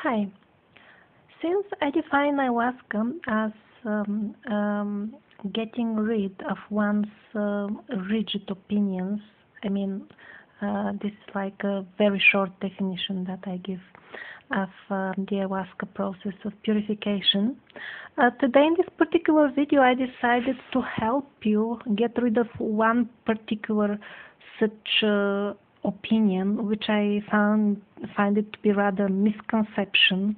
Hi. Since I define ayahuasca as getting rid of one's rigid opinions, I mean, this is like a very short definition that I give of the ayahuasca process of purification. Today, in this particular video, I decided to help you get rid of one particular such opinion, which I find it to be rather misconception,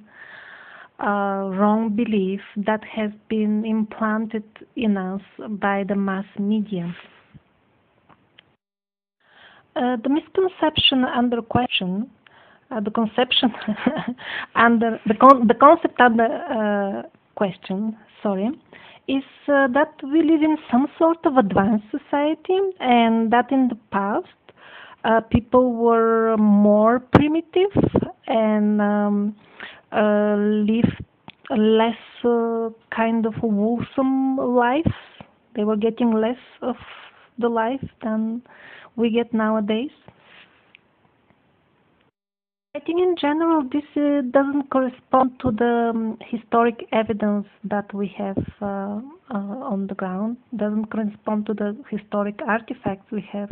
wrong belief that has been implanted in us by the mass media. The misconception under question, the conception under the concept under question, sorry, is that we live in some sort of advanced society, and that in the past people were more primitive and lived a less kind of wholesome life. They were getting less of the life than we get nowadays. I think in general this doesn't correspond to the historic evidence that we have on the ground, doesn't correspond to the historic artifacts we have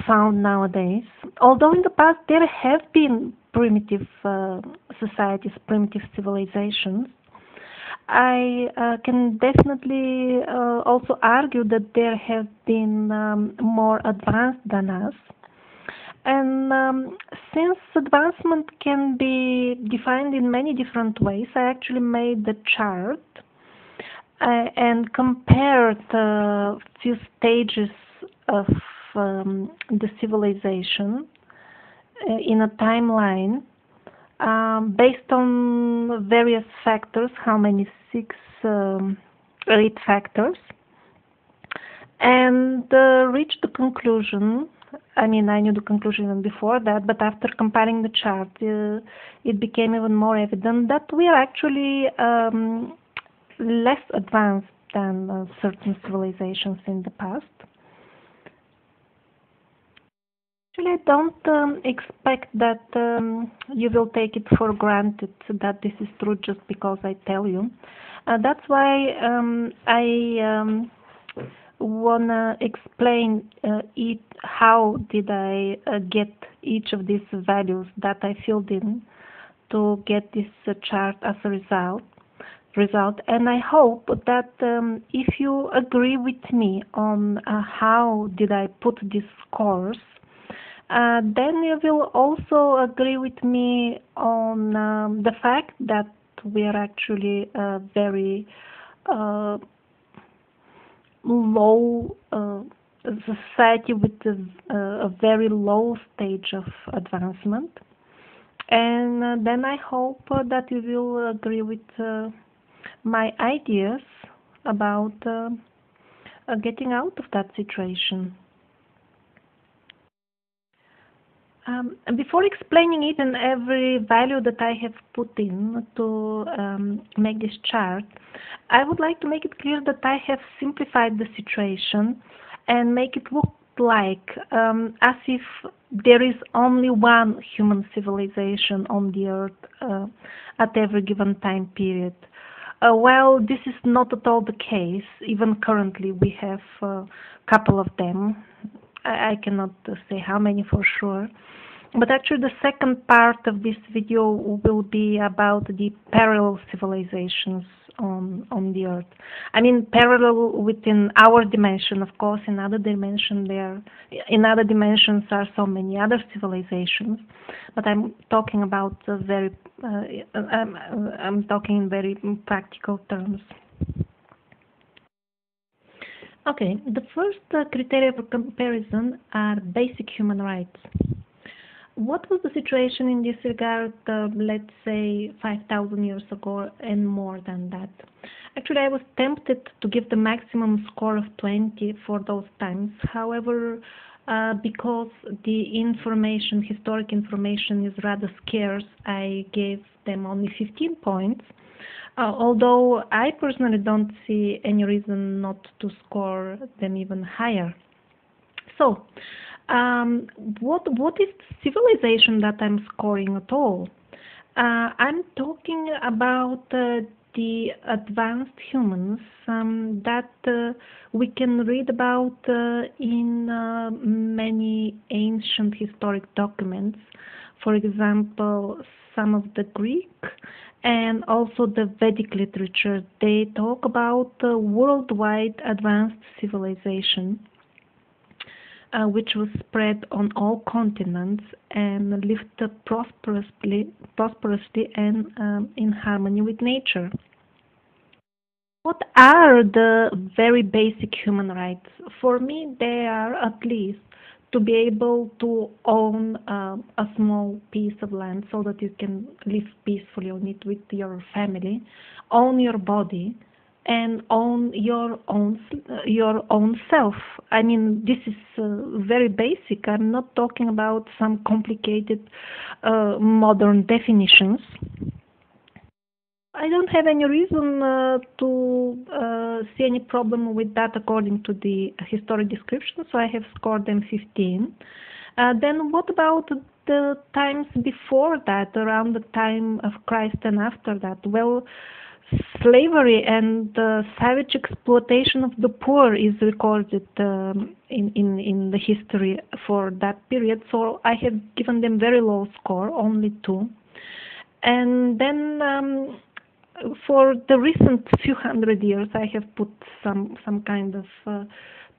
found nowadays. Although in the past there have been primitive societies, primitive civilizations, I can definitely also argue that there have been more advanced than us. And since advancement can be defined in many different ways, I actually made the chart and compared a few stages of the civilization in a timeline based on various factors, how many, 6 or 8 factors, and reached the conclusion. I mean, I knew the conclusion even before that, but after comparing the chart, it became even more evident that we are actually less advanced than certain civilizations in the past. Actually, I don't expect that you will take it for granted that this is true just because I tell you. That's why I wanna explain how did I get each of these values that I filled in to get this chart as a result. And I hope that if you agree with me on how did I put these scores, then you will also agree with me on the fact that we are actually very low society with a very low stage of advancement. And then I hope that you will agree with my ideas about getting out of that situation. Before explaining each and every value that I have put in to make this chart, I would like to make it clear that I have simplified the situation and make it look like as if there is only one human civilization on the earth at every given time period. Well, this is not at all the case. Even currently we have a couple of them. I cannot say how many for sure, but actually the second part of this video will be about the parallel civilizations on the earth. I mean parallel within our dimension, of course. In other dimensions are so many other civilizations, but I'm talking about I'm talking in very practical terms. Okay, the first criteria for comparison are basic human rights. What was the situation in this regard, let's say 5,000 years ago and more than that? Actually, I was tempted to give the maximum score of 20 for those times. However, because the historic information is rather scarce, I gave them only 15 points. Although I personally don't see any reason not to score them even higher. So, Um, what is civilization that I'm scoring at all? I'm talking about the advanced humans that we can read about in many ancient historic documents. For example, some of the Greek and also the Vedic literature. They talk about worldwide advanced civilization which was spread on all continents and lived prosperously and in harmony with nature. What are the very basic human rights? For me, they are at least to be able to own a small piece of land so that you can live peacefully on it with your family, own your body, and own your own self. I mean, this is very basic. I'm not talking about some complicated modern definitions. I don't have any reason to see any problem with that according to the historic description, so I have scored them 15. Then what about the times before that, around the time of Christ and after that? Well, slavery and savage exploitation of the poor is recorded in the history for that period, so I have given them very low score, only 2. And then for the recent few hundred years, I have put some kind of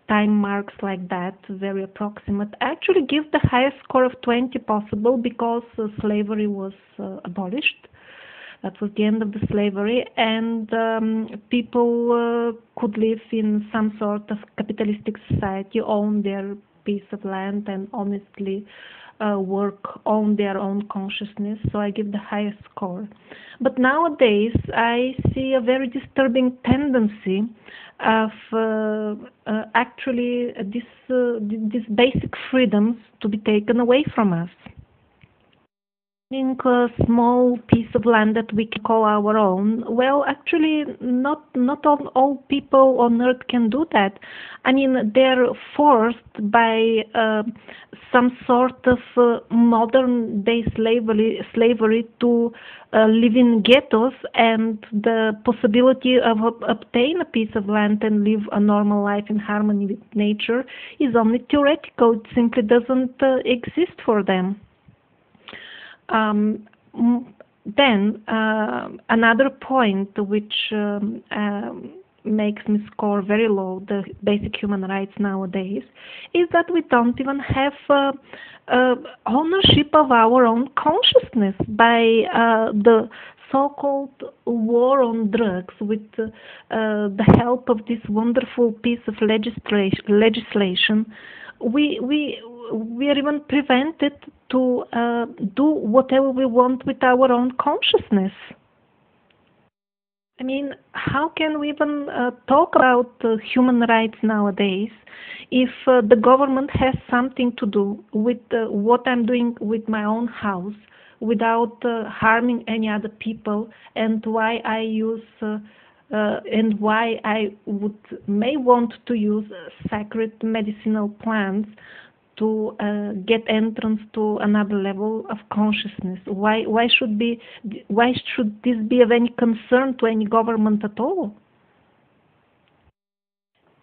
time marks like that, very approximate. I actually give the highest score of 20 possible because slavery was abolished. That was the end of the slavery, and people could live in some sort of capitalistic society, own their piece of land, and honestly work on their own consciousness. So I give the highest score. But nowadays, I see a very disturbing tendency of actually these basic freedoms to be taken away from us. Having a small piece of land that we can call our own. Well, actually, not all people on Earth can do that. I mean, they're forced by some sort of modern day slavery to live in ghettos, and the possibility of obtain a piece of land and live a normal life in harmony with nature is only theoretical. It simply doesn't exist for them. Um, then another point which makes me score very low the basic human rights nowadays is that we don't even have ownership of our own consciousness by the so-called war on drugs with the help of this wonderful piece of legislation. We are even prevented to do whatever we want with our own consciousness. I mean, how can we even talk about human rights nowadays if the government has something to do with what I'm doing with my own house without harming any other people, and why I use and why I may want to use sacred medicinal plants to get entrance to another level of consciousness. Why should this be of any concern to any government at all?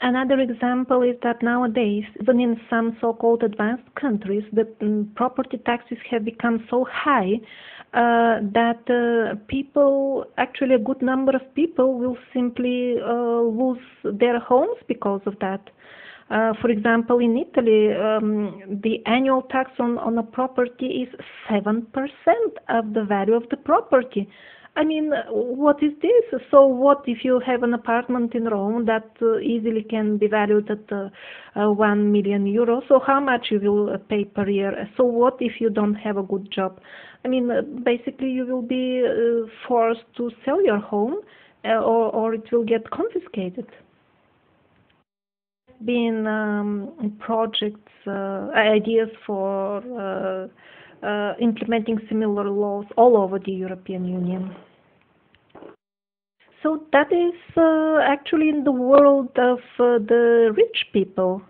Another example is that nowadays, even in some so-called advanced countries, the property taxes have become so high that people, actually a good number of people, will simply lose their homes because of that. For example, in Italy, the annual tax on a property is 7% of the value of the property. I mean, what is this? So what if you have an apartment in Rome that easily can be valued at 1 million euros? So how much you will pay per year? So what if you don't have a good job? I mean, basically you will be forced to sell your home, or it will get confiscated. Been projects, ideas for implementing similar laws all over the European Union. So that is actually in the world of the rich people.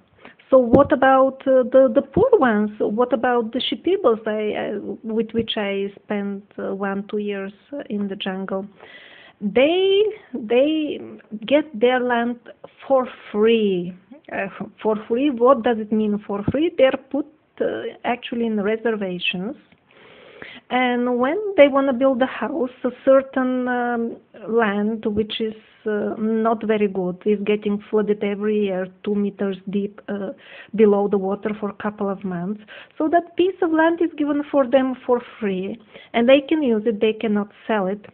So what about the poor ones? What about the shipibos with which I spent 1 2 years in the jungle? They get their land for free. For free, what does it mean for free? They're put actually in reservations, and when they want to build a house, a certain land which is not very good is getting flooded every year, 2 meters deep below the water for a couple of months. So that piece of land is given for them for free, and they can use it. They cannot sell it.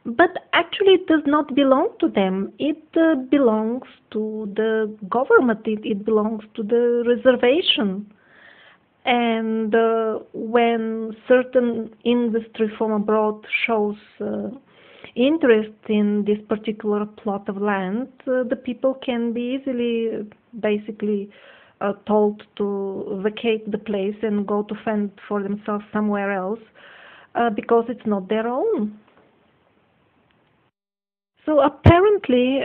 But actually, it does not belong to them. It belongs to the government. It belongs to the reservation. And when certain industry from abroad shows interest in this particular plot of land, the people can be easily, basically, told to vacate the place and go to fend for themselves somewhere else because it's not their own. So apparently,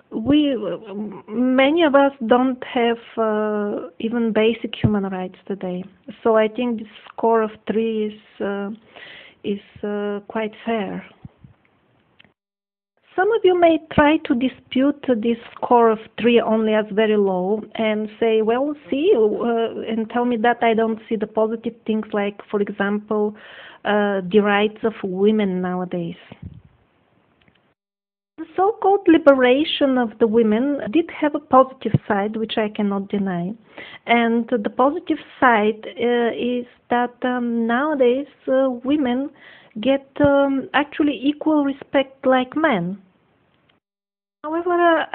we many of us don't have even basic human rights today. So I think this score of 3 is quite fair. Some of you may try to dispute this score of 3 only as very low and say, well, see, and tell me that I don't see the positive things like, for example, the rights of women nowadays. The so-called liberation of the women did have a positive side, which I cannot deny. And the positive side is that nowadays women get actually equal respect like men. However,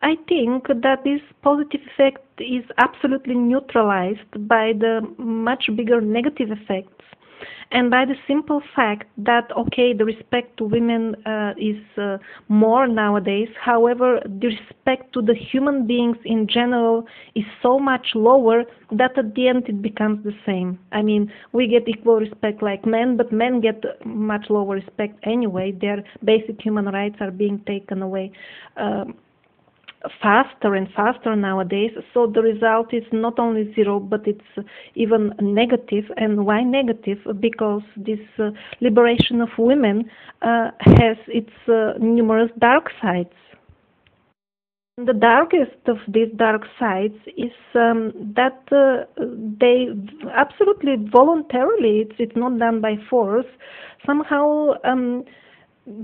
I think that this positive effect is absolutely neutralized by the much bigger negative effects, and by the simple fact that, okay, the respect to women is more nowadays. However, the respect to the human beings in general is so much lower that at the end it becomes the same. I mean, we get equal respect like men, but men get much lower respect anyway. Their basic human rights are being taken away faster and faster nowadays. So the result is not only zero, but it's even negative. And why negative? Because this liberation of women has its numerous dark sides. The darkest of these dark sides is that they absolutely voluntarily, it's not done by force, somehow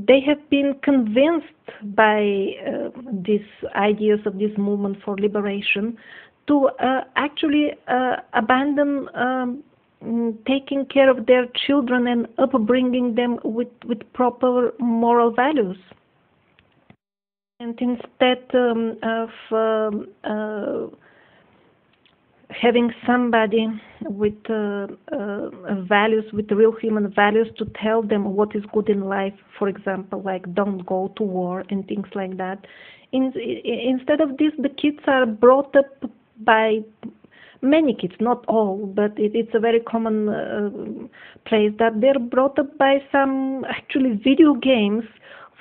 they have been convinced by these ideas of this movement for liberation to actually abandon taking care of their children and upbringing them with proper moral values. And instead of having somebody with values, with real human values, to tell them what is good in life, for example, like don't go to war and things like that. Instead of this, the kids are brought up by many kids, not all, but it's a very common place that they're brought up by some actually video games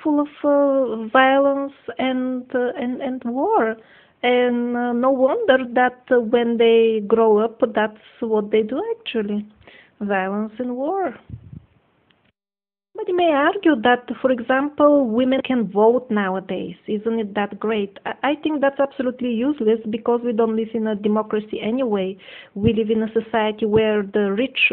full of violence and war. And no wonder that when they grow up, that's what they do actually, violence and war. But you may argue that, for example, women can vote nowadays. Isn't it that great? I think that's absolutely useless because we don't live in a democracy anyway. We live in a society where the rich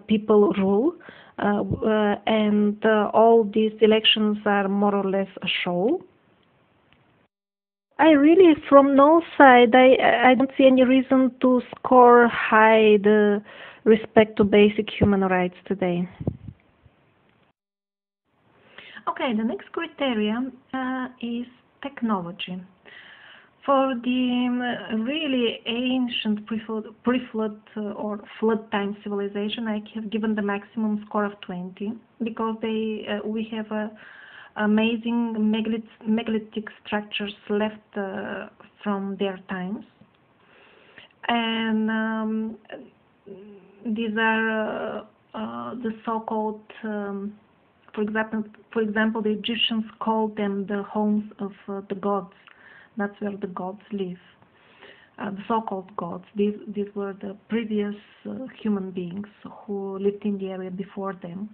people rule, and all these elections are more or less a show. I really, from no side, I don't see any reason to score high the respect to basic human rights today. Okay, the next criteria is technology. For the really ancient pre-flood or flood time civilization, I have given the maximum score of 20 because we have amazing megalithic structures left from their times, and these are the so-called, for example, the Egyptians called them the homes of the gods. That's where the gods live. The so-called gods. These were the previous human beings who lived in the area before them.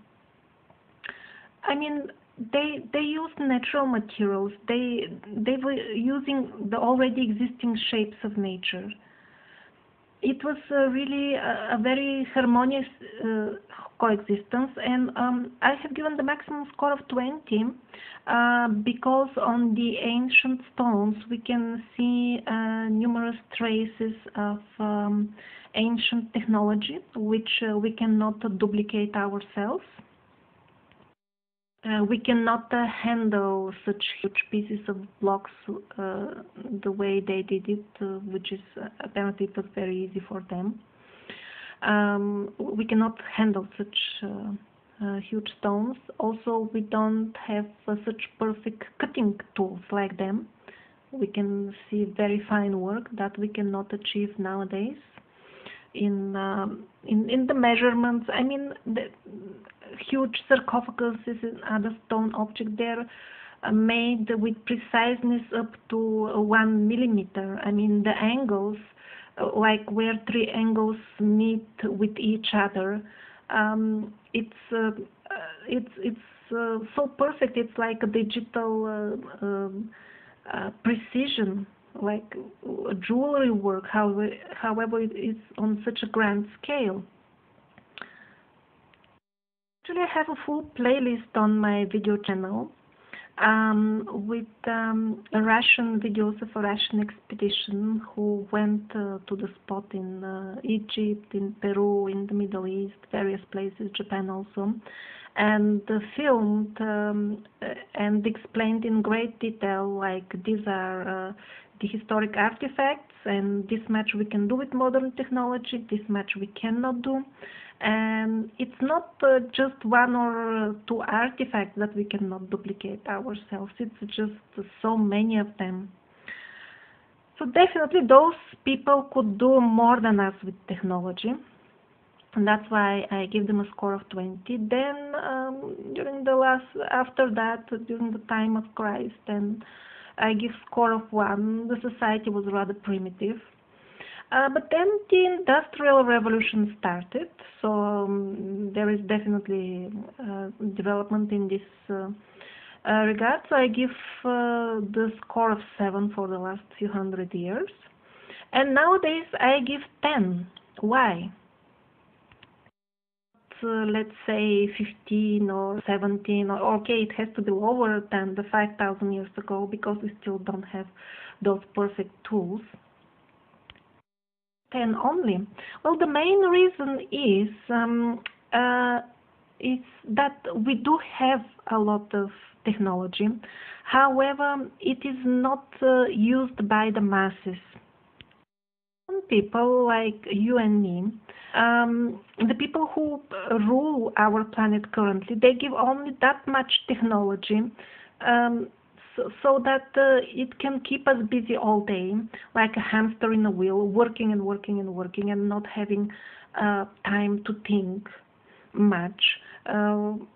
I mean, they used natural materials. They were using the already existing shapes of nature. It was really a very harmonious coexistence, and I have given the maximum score of 20 because on the ancient stones we can see numerous traces of ancient technology which we cannot duplicate ourselves. We cannot handle such huge pieces of blocks the way they did it, which is apparently it was very easy for them. We cannot handle such huge stones. Also, we don't have such perfect cutting tools like them. We can see very fine work that we cannot achieve nowadays. In the measurements, I mean, the huge sarcophaguses and other stone objects, they're made with preciseness up to 1 millimeter. I mean, the angles, like where three angles meet with each other, it's so perfect. It's like a digital precision, like jewelry work. However, it is on such a grand scale. Actually, I have a full playlist on my video channel with Russian videos of a Russian expedition who went to the spot in Egypt, in Peru, in the Middle East, various places, Japan also, and filmed and explained in great detail, like these are the historic artifacts, and this much we can do with modern technology, this much we cannot do. And it's not just one or two artifacts that we cannot duplicate ourselves, it's just so many of them. So definitely those people could do more than us with technology, and that's why I give them a score of 20. Then after that, during the time of Christ, and I give score of 1. The society was rather primitive. But then the Industrial Revolution started, so there is definitely development in this regard. So I give the score of 7 for the last few hundred years. And nowadays I give 10. Why? Let's say 15 or 17, or okay, it has to be lower than the 5,000 years ago because we still don't have those perfect tools. 10 only. Well, the main reason is that we do have a lot of technology. However, it is not used by the masses. Some people like you and me, the people who rule our planet currently, they give only that much technology so that it can keep us busy all day, like a hamster in a wheel, working and working and working and not having time to think much. And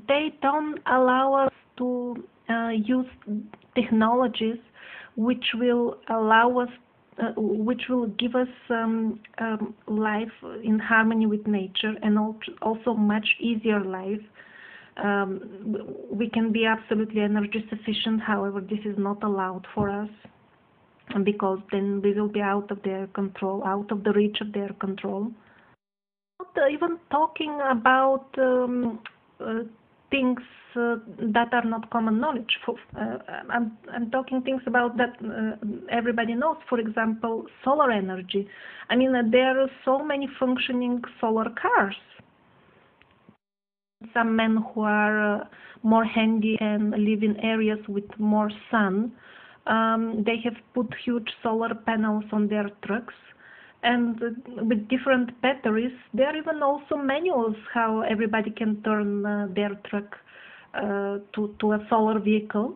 they don't allow us to use technologies which will allow us, which will give us life in harmony with nature, and also much easier life. We can be absolutely energy sufficient, however, this is not allowed for us because then we will be out of their control, out of the reach of their control. Not even talking about things that are not common knowledge. I'm talking things about that everybody knows. For example, solar energy. I mean, there are so many functioning solar cars. Some men who are more handy and live in areas with more sun, they have put huge solar panels on their trucks, and with different batteries. There are even also manuals how everybody can turn their truck to a solar vehicle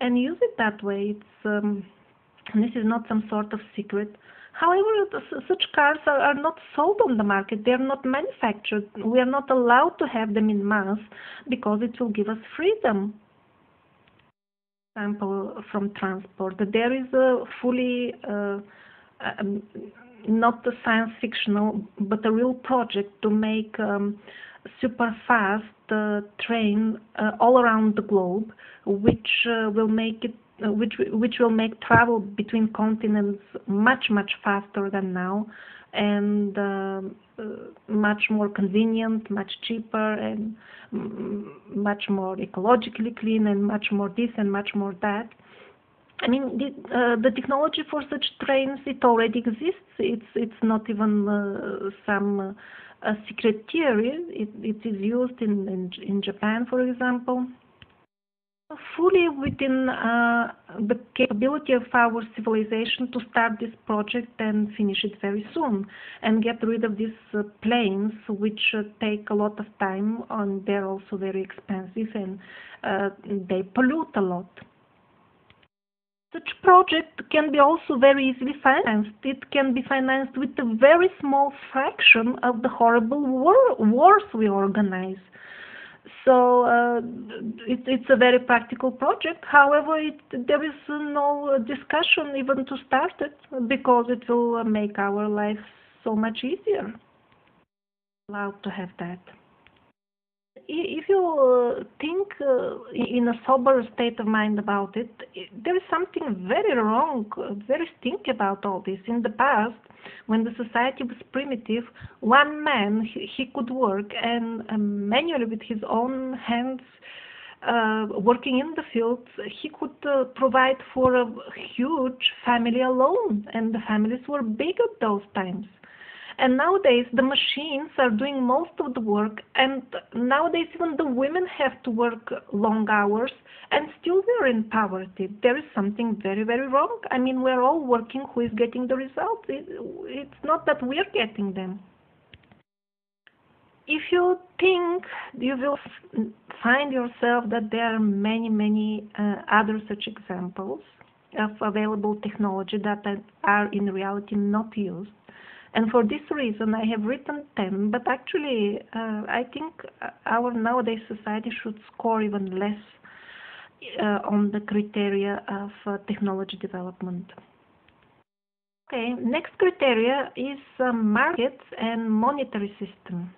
and use it that way. This is not some sort of secret. However, such cars are not sold on the market. They are not manufactured. We are not allowed to have them in mass because it will give us freedom. example from transport. There is a fully um, not a science fictional, but a real project to make super fast train all around the globe, which will make it which will make travel between continents much faster than now, and much more convenient, much cheaper, and much more ecologically clean, and much more this and much more that. I mean, the technology for such trains, it already exists. It's not even some secret theory. It is used in Japan, for example. Fully within the capability of our civilization to start this project and finish it very soon, and get rid of these planes, which take a lot of time, and they're also very expensive, and they pollute a lot. Such project can be also very easily financed. It can be financed with a very small fraction of the horrible wars we organize. So it's a very practical project. However, there is no discussion even to start it, because it will make our life so much easier. Allowed to have that. If you think in a sober state of mind about it, there is something very wrong, very stinky about all this. In the past, when the society was primitive, one man, he could work and manually with his own hands, working in the fields, he could provide for a huge family alone, and the families were big at those times. And nowadays, the machines are doing most of the work, and nowadays even the women have to work long hours, and still they're in poverty. There is something very wrong. I mean, we're all working. Who is getting the results? It's not that we're getting them. If you think, you will find yourself that there are many other such examples of available technology that are in reality not used. And for this reason, I have written 10, but actually, I think our nowadays society should score even less on the criteria of technology development. Okay, next criteria is markets and monetary system.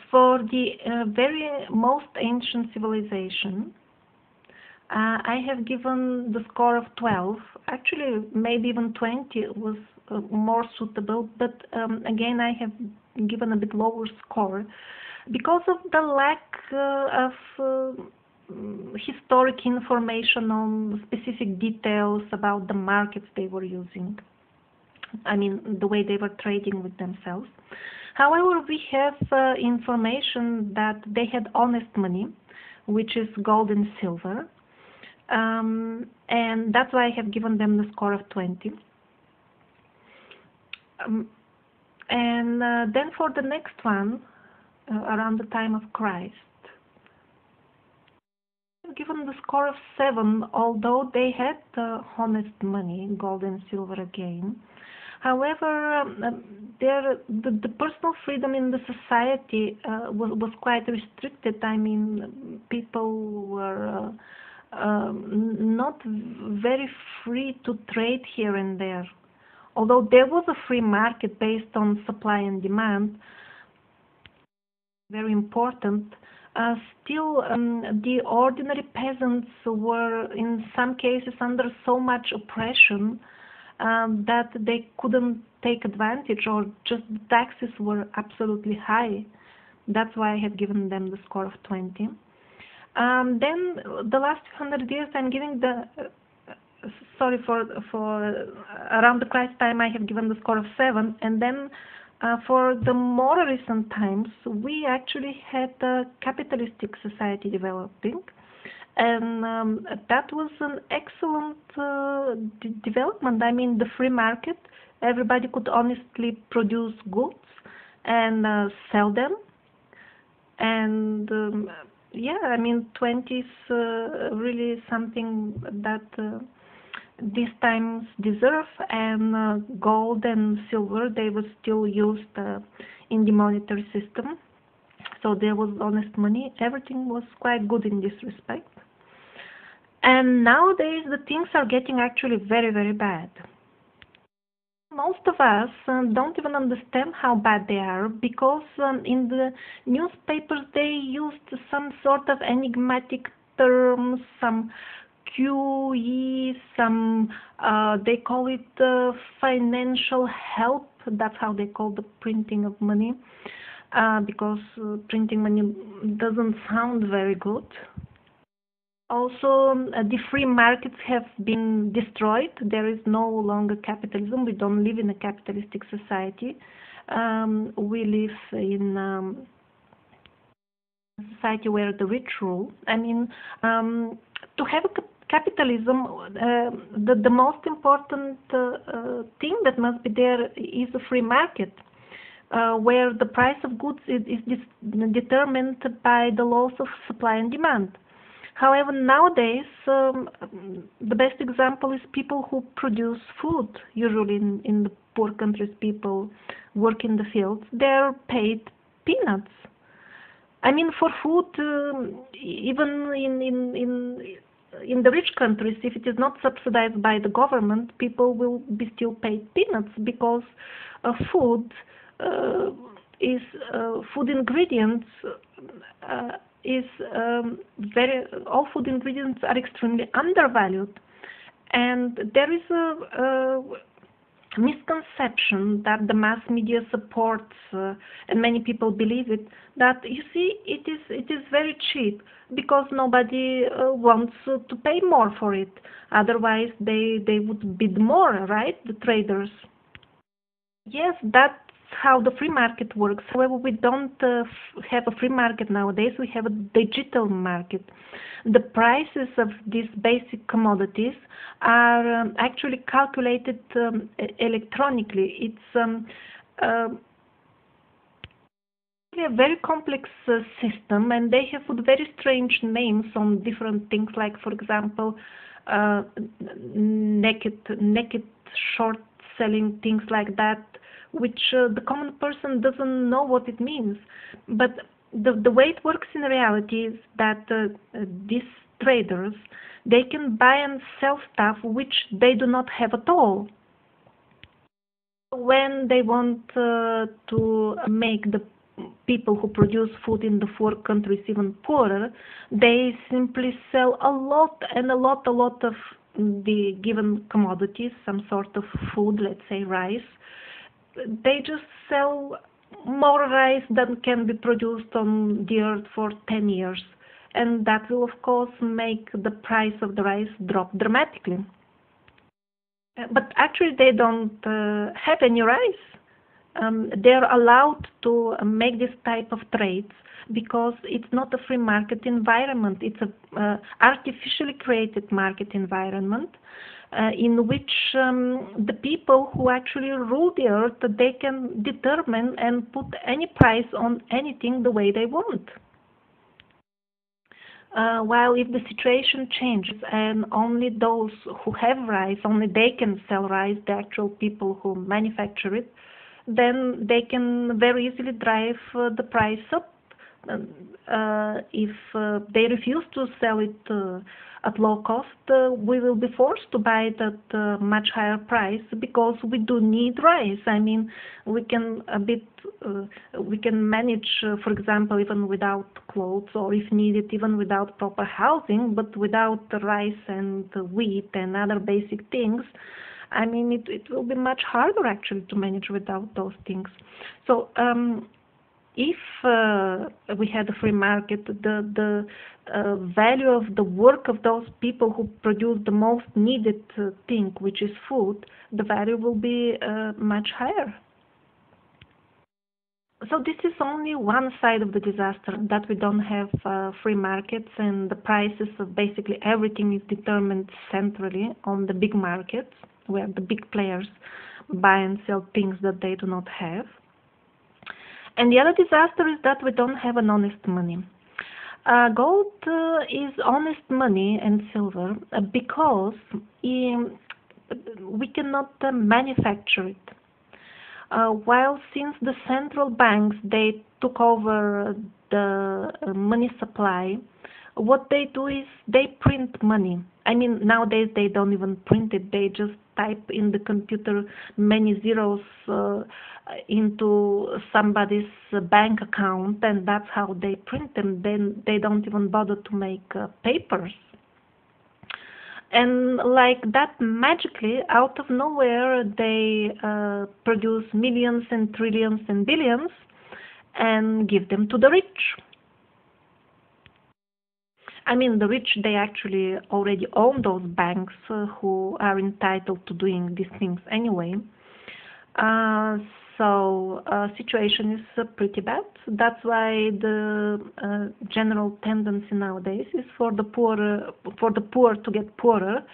For the very most ancient civilization, I have given the score of 12. Actually, maybe even 20 was more suitable, but again, I have given a bit lower score because of the lack of historic information on specific details about the markets they were using. I mean, the way they were trading with themselves. However, we have information that they had honest money, which is gold and silver. And that's why I have given them the score of 20. And then for the next one, around the time of Christ, I've given the score of 7, although they had honest money, gold and silver again. However, the personal freedom in the society was quite restricted. I mean, people were not very free to trade here and there. Although there was a free market based on supply and demand, very important, still the ordinary peasants were in some cases under so much oppression that they couldn't take advantage, or just the taxes were absolutely high. That's why I have given them the score of 20. Then the last 100 years, I'm giving the sorry for around the Christ time, I have given the score of 7, and then for the more recent times, we actually had a capitalistic society developing, and that was an excellent development. I mean, the free market, everybody could honestly produce goods and sell them, and yeah, I mean, 20 is really something that these times deserve, and gold and silver, they were still used in the monetary system, so there was honest money. Everything was quite good in this respect. And nowadays the things are getting actually very, very bad. Most of us don't even understand how bad they are because in the newspapers they used some sort of enigmatic terms, some QE, some they call it financial help. That's how they call the printing of money because printing money doesn't sound very good. Also, the free markets have been destroyed. There is no longer capitalism. We don't live in a capitalistic society. We live in a society where the rich rule. I mean, to have a capitalism, the most important thing that must be there is a free market. Where the price of goods is determined by the laws of supply and demand. However, nowadays, the best example is people who produce food. Usually in the poor countries, people work in the fields. They're paid peanuts. I mean, for food, even in the rich countries, if it is not subsidized by the government, people will be still paid peanuts because food is food ingredients is all food ingredients are extremely undervalued, and there is a misconception that the mass media supports and many people believe it, that you see it is very cheap because nobody wants to pay more for it, otherwise they would bid more, right, the traders. Yes, that's how the free market works. However, we don't have a free market nowadays. We have a digital market. The prices of these basic commodities are actually calculated electronically. It's a very complex system, and they have put very strange names on different things, like, for example, naked short selling, things like that, which the common person doesn't know what it means. But the way it works in reality is that these traders, they can buy and sell stuff which they do not have at all. When they want to make the people who produce food in the poor countries even poorer, they simply sell a lot of the given commodities, some sort of food, let's say rice. They just sell more rice than can be produced on the earth for 10 years. And that will, of course, make the price of the rice drop dramatically. But actually, they don't have any rice. They're allowed to make this type of trades because it's not a free market environment. It's a artificially created market environment in which the people who actually rule the earth, they can determine and put any price on anything the way they want. While if the situation changes and only those who have rice, only they can sell rice, the actual people who manufacture it, then they can very easily drive the price up. If they refuse to sell it at low cost, we will be forced to buy it at much higher price because we do need rice. I mean, we can we can manage, for example, even without clothes, or if needed, even without proper housing, but without rice and wheat and other basic things, I mean, it will be much harder actually to manage without those things. So if we had a free market, the value of the work of those people who produce the most needed thing, which is food, the value will be much higher. So this is only one side of the disaster, that we don't have free markets and the prices of basically everything is determined centrally on the big markets, where the big players buy and sell things that they do not have. And the other disaster is that we don't have an honest money. Gold is honest money and silver because we cannot manufacture it. While since the central banks, they took over the money supply, what they do is they print money. I mean, nowadays they don't even print it. They just type in the computer many zeros into somebody's bank account, and that's how they print them. Then they don't even bother to make papers. And like that, magically, out of nowhere, they produce millions and trillions and billions and give them to the rich. I mean, the rich, they actually already own those banks who are entitled to doing these things anyway. Uh, so situation is pretty bad. That's why the general tendency nowadays is for the poor to get poorer,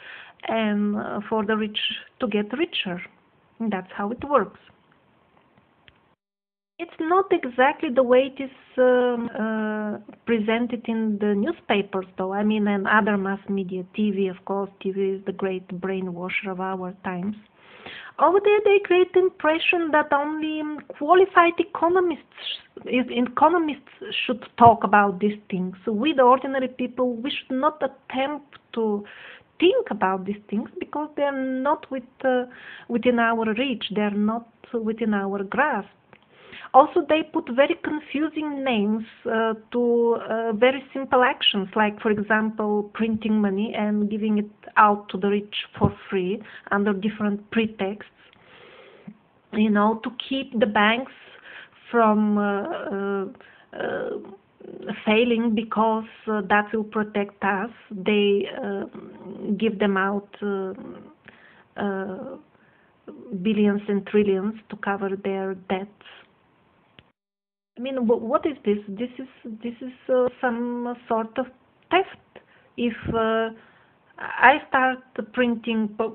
and for the rich to get richer. That's how it works. It's not exactly the way it is presented in the newspapers, though. I mean, and other mass media, TV, of course. TV is the great brainwasher of our times. Over there, they create the impression that only qualified economists should talk about these things. So we, the ordinary people, we should not attempt to think about these things because they are not within our reach. They are not within our grasp. Also, they put very confusing names to very simple actions, like, for example, printing money and giving it out to the rich for free under different pretexts, to keep the banks from failing because that will protect us. They give them out billions and trillions to cover their debts. I mean, what is this? This is some sort of theft. If I start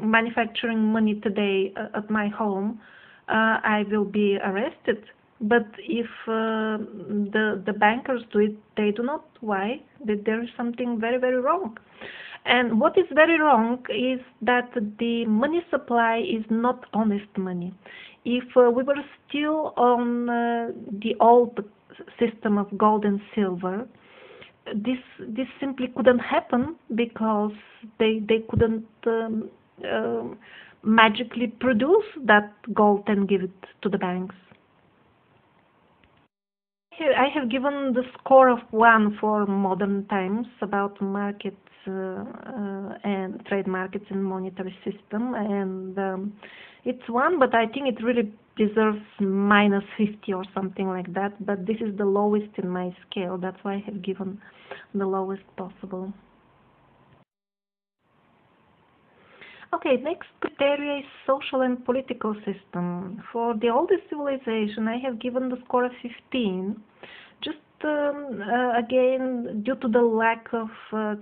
manufacturing money today at my home, I will be arrested. But if the bankers do it, they do not. Why? That there is something very, very wrong. And what is very wrong is that the money supply is not honest money. If we were still on the old system of gold and silver, this simply couldn't happen because they couldn't magically produce that gold and give it to the banks. Here I have given the score of 1 for modern times about markets and trade markets and monetary system, and it's 1, but I think it really deserves -50 or something like that. But this is the lowest in my scale. That's why I have given the lowest possible. Okay, next criteria is social and political system. For the oldest civilization, I have given the score of 15. Just again, due to the lack of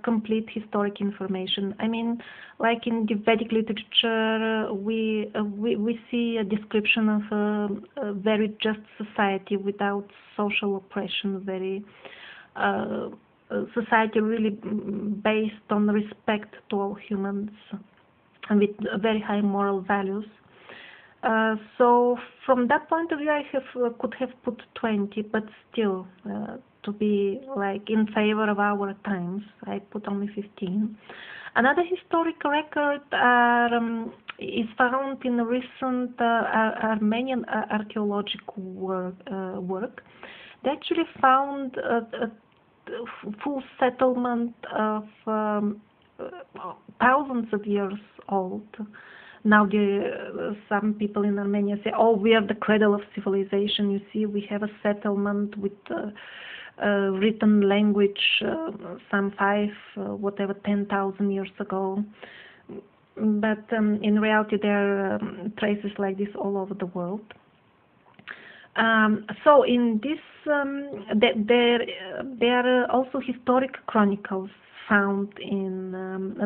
complete historic information. I mean, like in the Vedic literature, we see a description of a very just society without social oppression, very society really based on respect to all humans and with very high moral values. So from that point of view, I could have put 20, but still, to be like in favor of our times, I put only 15. Another historic record is found in a recent Armenian archaeological work. They actually found a full settlement of thousands of years old. Now some people in Armenia say, oh, we are the cradle of civilization. You see, we have a settlement with written language some 10,000 years ago. But in reality, there are traces like this all over the world. So in this, there are also historic chronicles found in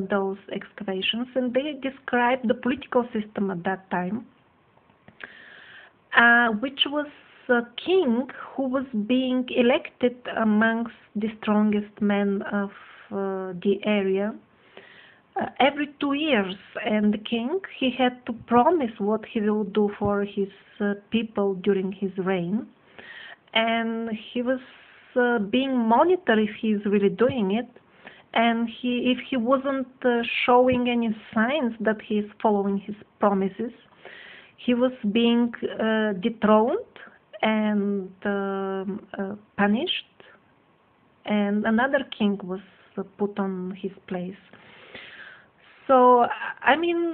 those excavations, and they describe the political system at that time, which was a king who was being elected amongst the strongest men of the area every 2 years, and the king, he had to promise what he will do for his people during his reign, and he was being monitored if he is really doing it. and if he wasn't showing any signs that he is following his promises, he was being dethroned and punished, and another king was put on his place. So, I mean,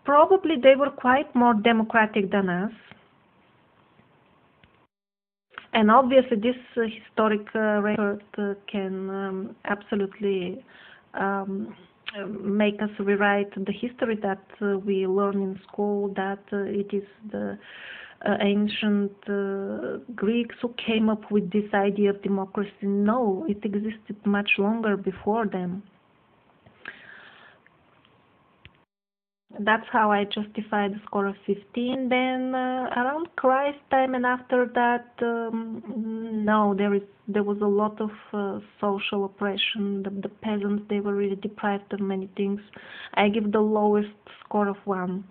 probably they were quite more democratic than us. And obviously, this historic record can absolutely make us rewrite the history that we learn in school, that it is the ancient Greeks who came up with this idea of democracy. No, it existed much longer before them. That's how I justify the score of 15. Then around Christ time and after that, no, there was a lot of social oppression. The peasants, they were really deprived of many things. I give the lowest score of 1.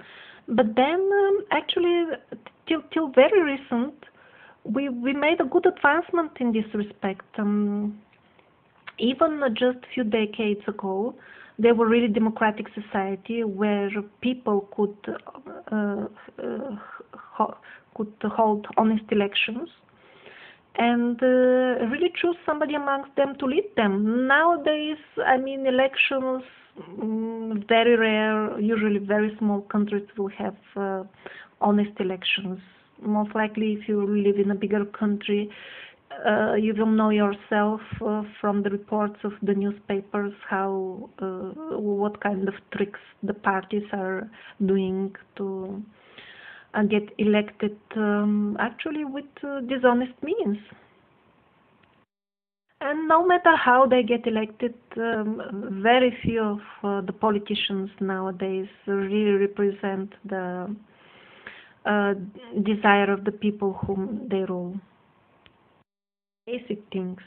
But then actually till very recent, we made a good advancement in this respect. Even just a few decades ago, they were really democratic society where people could hold honest elections and really choose somebody amongst them to lead them. Nowadays, I mean, elections, very rare. Usually, very small countries will have honest elections. Most likely, if you live in a bigger country, you will know yourself from the reports of the newspapers how what kind of tricks the parties are doing to get elected, actually with dishonest means. And no matter how they get elected, very few of the politicians nowadays really represent the desire of the people whom they rule. Basic things.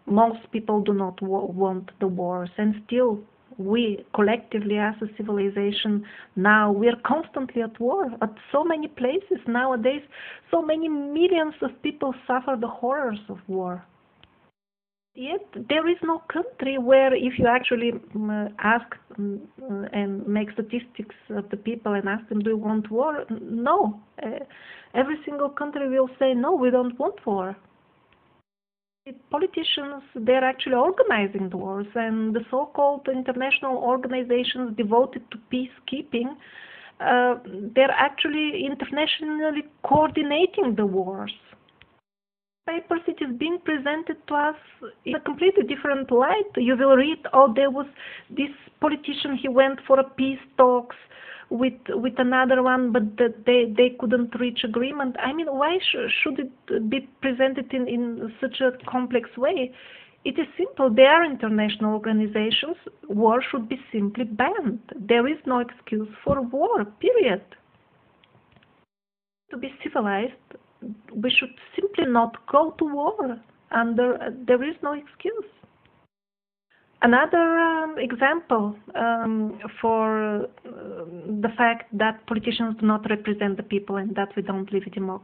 Most people do not want the wars, and still we collectively as a civilization now, we are constantly at war at so many places nowadays. So many millions of people suffer the horrors of war. Yet there is no country where if you actually ask and make statistics of the people and ask them, do you want war? No. Every single country will say, no, we don't want war. Politicians, they're actually organizing the wars, and the so-called international organizations devoted to peacekeeping, they're actually internationally coordinating the wars. Papers, it is being presented to us in a completely different light. You will read, oh, there was this politician, he went for a peace talks with another one, but they couldn't reach agreement. I mean, why should it be presented in such a complex way? It is simple. They are international organizations. War should be simply banned. There is no excuse for war, period. To be civilized, we should simply not go to war, and there is no excuse. Another example for the fact that politicians do not represent the people and that we don't live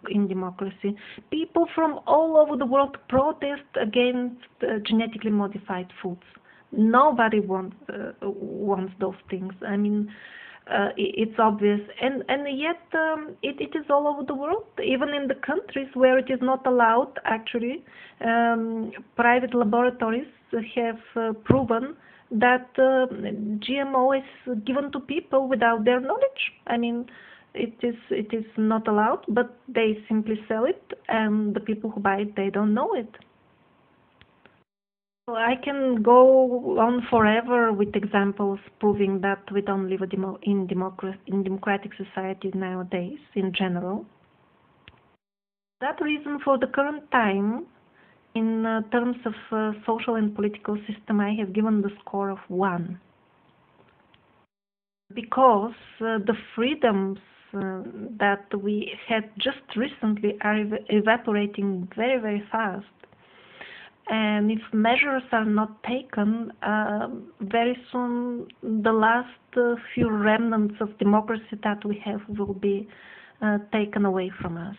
in democracy. People from all over the world protest against genetically modified foods. Nobody wants those things. I mean, it's obvious, and yet it is all over the world, even in the countries where it is not allowed. Actually, private laboratories have proven that GMO is given to people without their knowledge. I mean, it is not allowed, but they simply sell it, and the people who buy it, they don't know it. I can go on forever with examples proving that we don't live in democratic society nowadays in general. That reason, for the current time, in terms of social and political system, I have given the score of 1. Because the freedoms that we had just recently are evaporating very, very fast. And if measures are not taken, very soon the last few remnants of democracy that we have will be taken away from us.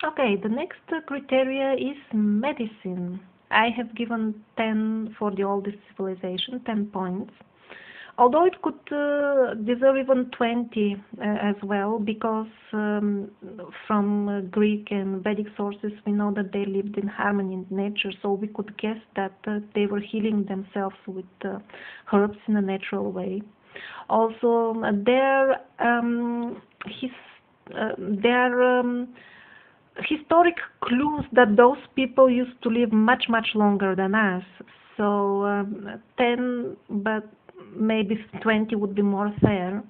Okay, the next criteria is medicine. I have given 10 for the oldest civilization, 10 points. Although it could deserve even 20 as well, because from Greek and Vedic sources we know that they lived in harmony in nature, so we could guess that they were healing themselves with herbs in a natural way. Also, their historic clues that those people used to live much, much longer than us. So 10, but maybe 20 would be more fair.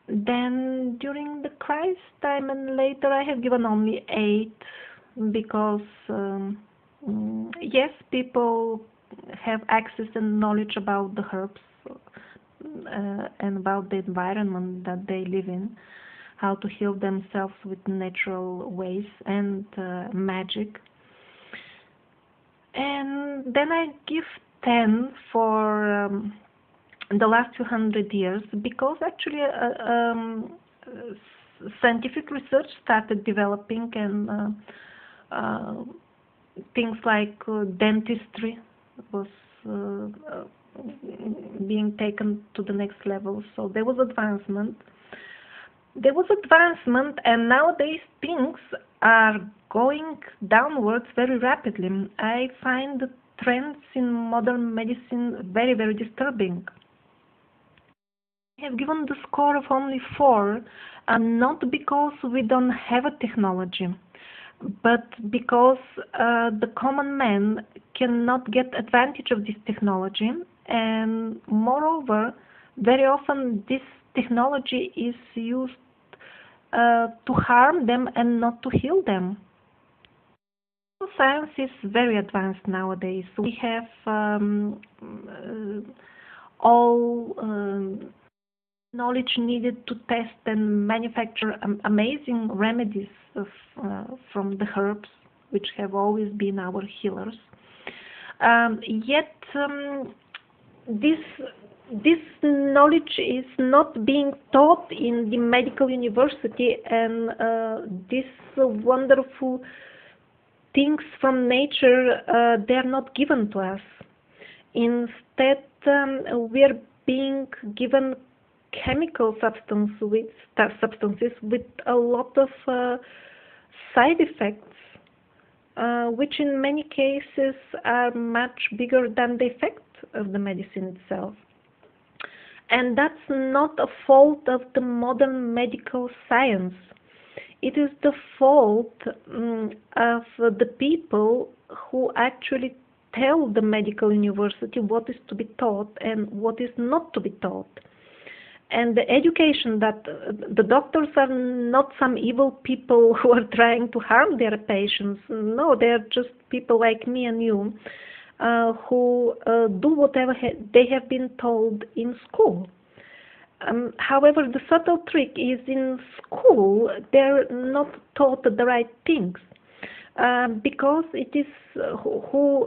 Then during the Christ time and later, I have given only 8 because yes, people have access and knowledge about the herbs and about the environment that they live in, how to heal themselves with natural ways and magic. And then I give 10 for the last 200 years because actually scientific research started developing and things like dentistry was being taken to the next level. So there was advancement. And nowadays things are going downwards very rapidly. I find the trends in modern medicine very, very disturbing. I have given the score of only 4, not because we don't have a technology, but because the common man cannot get advantage of this technology, and moreover, very often this technology is used to harm them and not to heal them. Science is very advanced nowadays. We have all knowledge needed to test and manufacture amazing remedies from the herbs, which have always been our healers. Yet this knowledge is not being taught in the medical university, and these wonderful things from nature, they are not given to us. Instead, we are being given chemical substances with a lot of side effects, which in many cases are much bigger than the effect of the medicine itself. And that's not a fault of the modern medical science. It is the fault of the people who actually tell the medical university what is to be taught and what is not to be taught. And the education that the doctors are not some evil people who are trying to harm their patients. No, they are just people like me and you who do whatever they have been told in school. However, the subtle trick is in school they're not taught the right things because it is who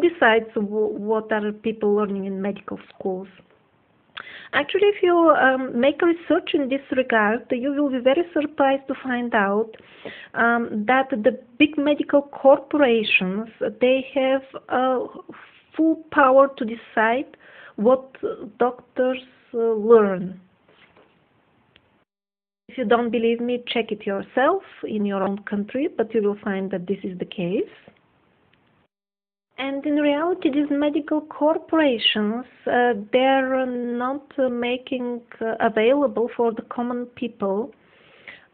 decides what are people learning in medical schools. Actually, if you make research in this regard, you will be very surprised to find out that the big medical corporations, they have full power to decide what doctors learn. If you don't believe me, check it yourself in your own country, but you will find that this is the case. And in reality, these medical corporations, they're not making available for the common people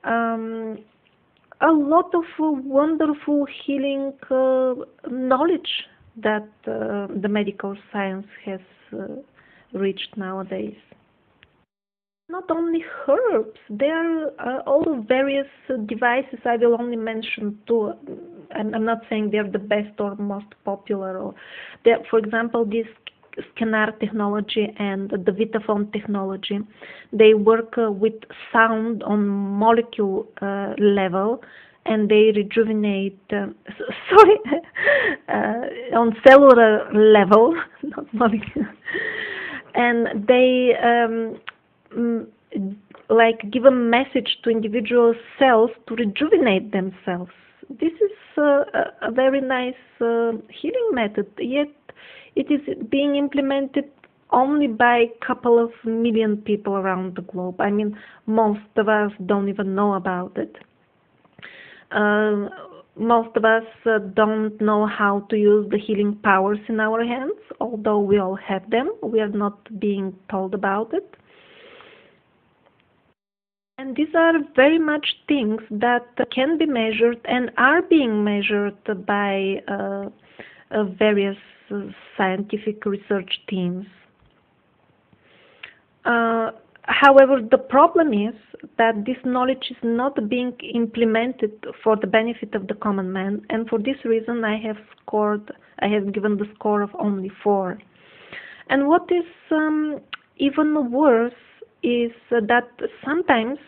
a lot of wonderful healing knowledge that the medical science has reached nowadays. Not only herbs, there are all the various devices. I will only mention 2. I'm not saying they're the best or most popular. Or for example, this Scanner technology and the Vitaphone technology, they work with sound on molecule level, and they rejuvenate. On cellular level, not molecule, and they like give a message to individual cells to rejuvenate themselves. This is a very nice healing method, yet it is being implemented only by a couple of million people around the globe. I mean, most of us don't even know about it. Uh, Most of us don't know how to use the healing powers in our hands, although we all have them. We are not being told about it. And these are very much things that can be measured and are being measured by various scientific research teams. However, the problem is that this knowledge is not being implemented for the benefit of the common man, and for this reason I have given the score of only 4. And what is even worse is that sometimes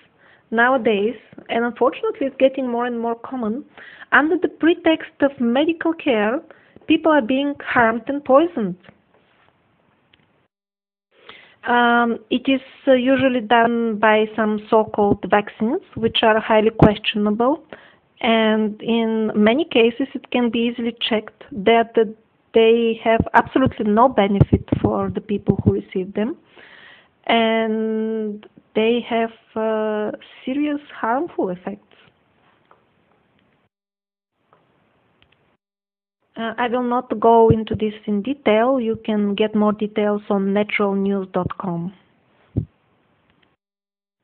nowadays, and unfortunately it's getting more and more common, under the pretext of medical care, people are being harmed and poisoned. It is usually done by some so-called vaccines, which are highly questionable, and in many cases it can be easily checked that they have absolutely no benefit for the people who receive them, and they have serious harmful effects. I will not go into this in detail. You can get more details on naturalnews.com.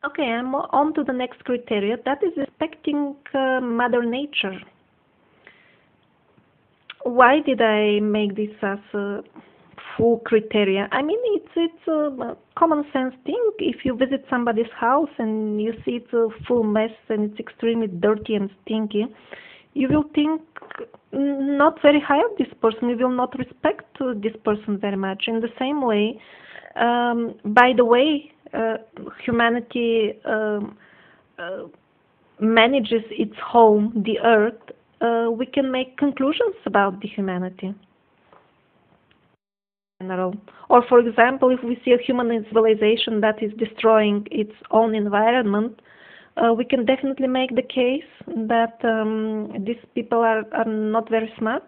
Okay, I'm on to the next criteria. That is respecting Mother Nature. Why did I make this as a full criteria? I mean, it's a common sense thing. If you visit somebody's house and you see it's a full mess and it's extremely dirty and stinky, you will think not very high of this person. You will not respect this person very much. In the same way, by the way, humanity manages its home, the earth, we can make conclusions about the humanity in general. Or, for example, if we see a human civilization that is destroying its own environment, we can definitely make the case that these people are not very smart.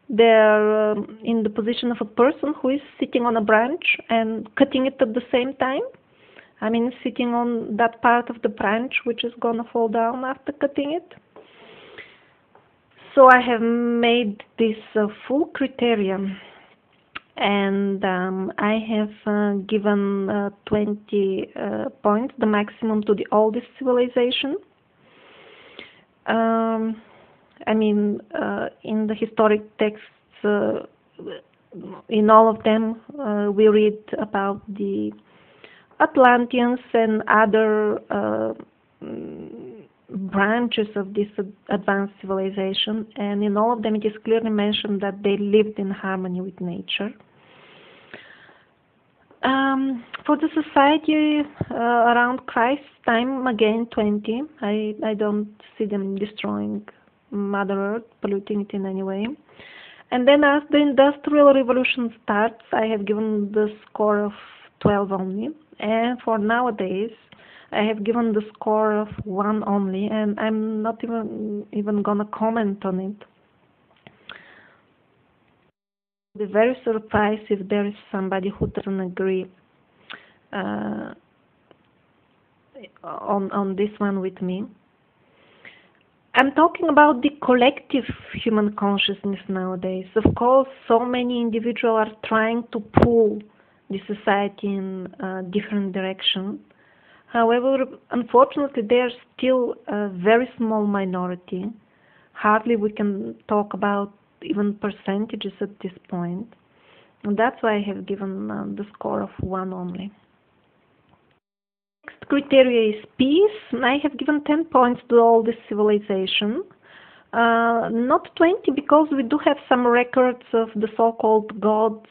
They are in the position of a person who is sitting on a branch and cutting it at the same time. I mean, sitting on that part of the branch which is going to fall down after cutting it. So I have made this full criterion, and I have given 20 points, the maximum to the oldest civilization. I mean, in the historic texts, in all of them, we read about the Atlanteans and other branches of this advanced civilization, and in all of them it is clearly mentioned that they lived in harmony with nature. For the society around Christ's time, again 20. I don't see them destroying Mother Earth, polluting it in any way. And then as the Industrial Revolution starts, I have given the score of 12 only. And for nowadays, I have given the score of 1 only, and I'm not even gonna comment on it. I'll be very surprised if there is somebody who doesn't agree on this one with me. I'm talking about the collective human consciousness nowadays. Of course, so many individuals are trying to pull the society in a different direction. However, unfortunately, they are still a very small minority. Hardly we can talk about even percentages at this point. And that's why I have given the score of 1 only. Next criteria is peace. I have given 10 points to all this civilization. Not 20, because we do have some records of the so-called gods.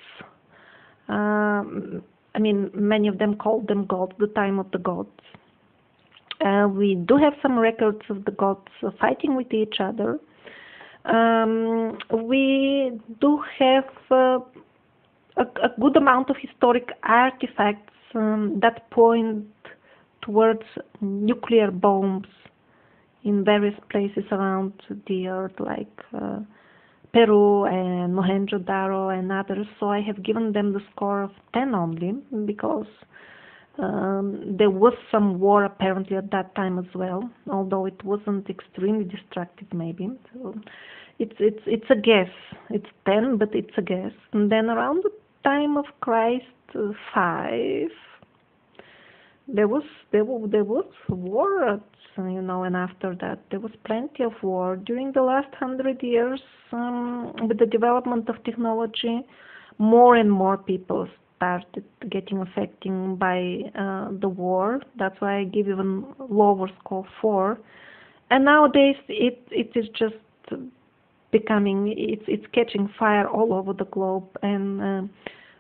I mean, many of them called them gods, the time of the gods. We do have some records of the gods fighting with each other. We do have a good amount of historic artifacts that point towards nuclear bombs in various places around the earth, like Peru and Mohenjo-daro and others. So I have given them the score of 10 only, because there was some war apparently at that time as well, although it wasn't extremely destructive maybe. So it's a guess. It's 10, but it's a guess. And then around the time of Christ, 5. There was war, and after that there was plenty of war. During the last 100 years, with the development of technology, more and more people started getting affected by the war. That's why I give even lower score 4. And nowadays it is just it's catching fire all over the globe, and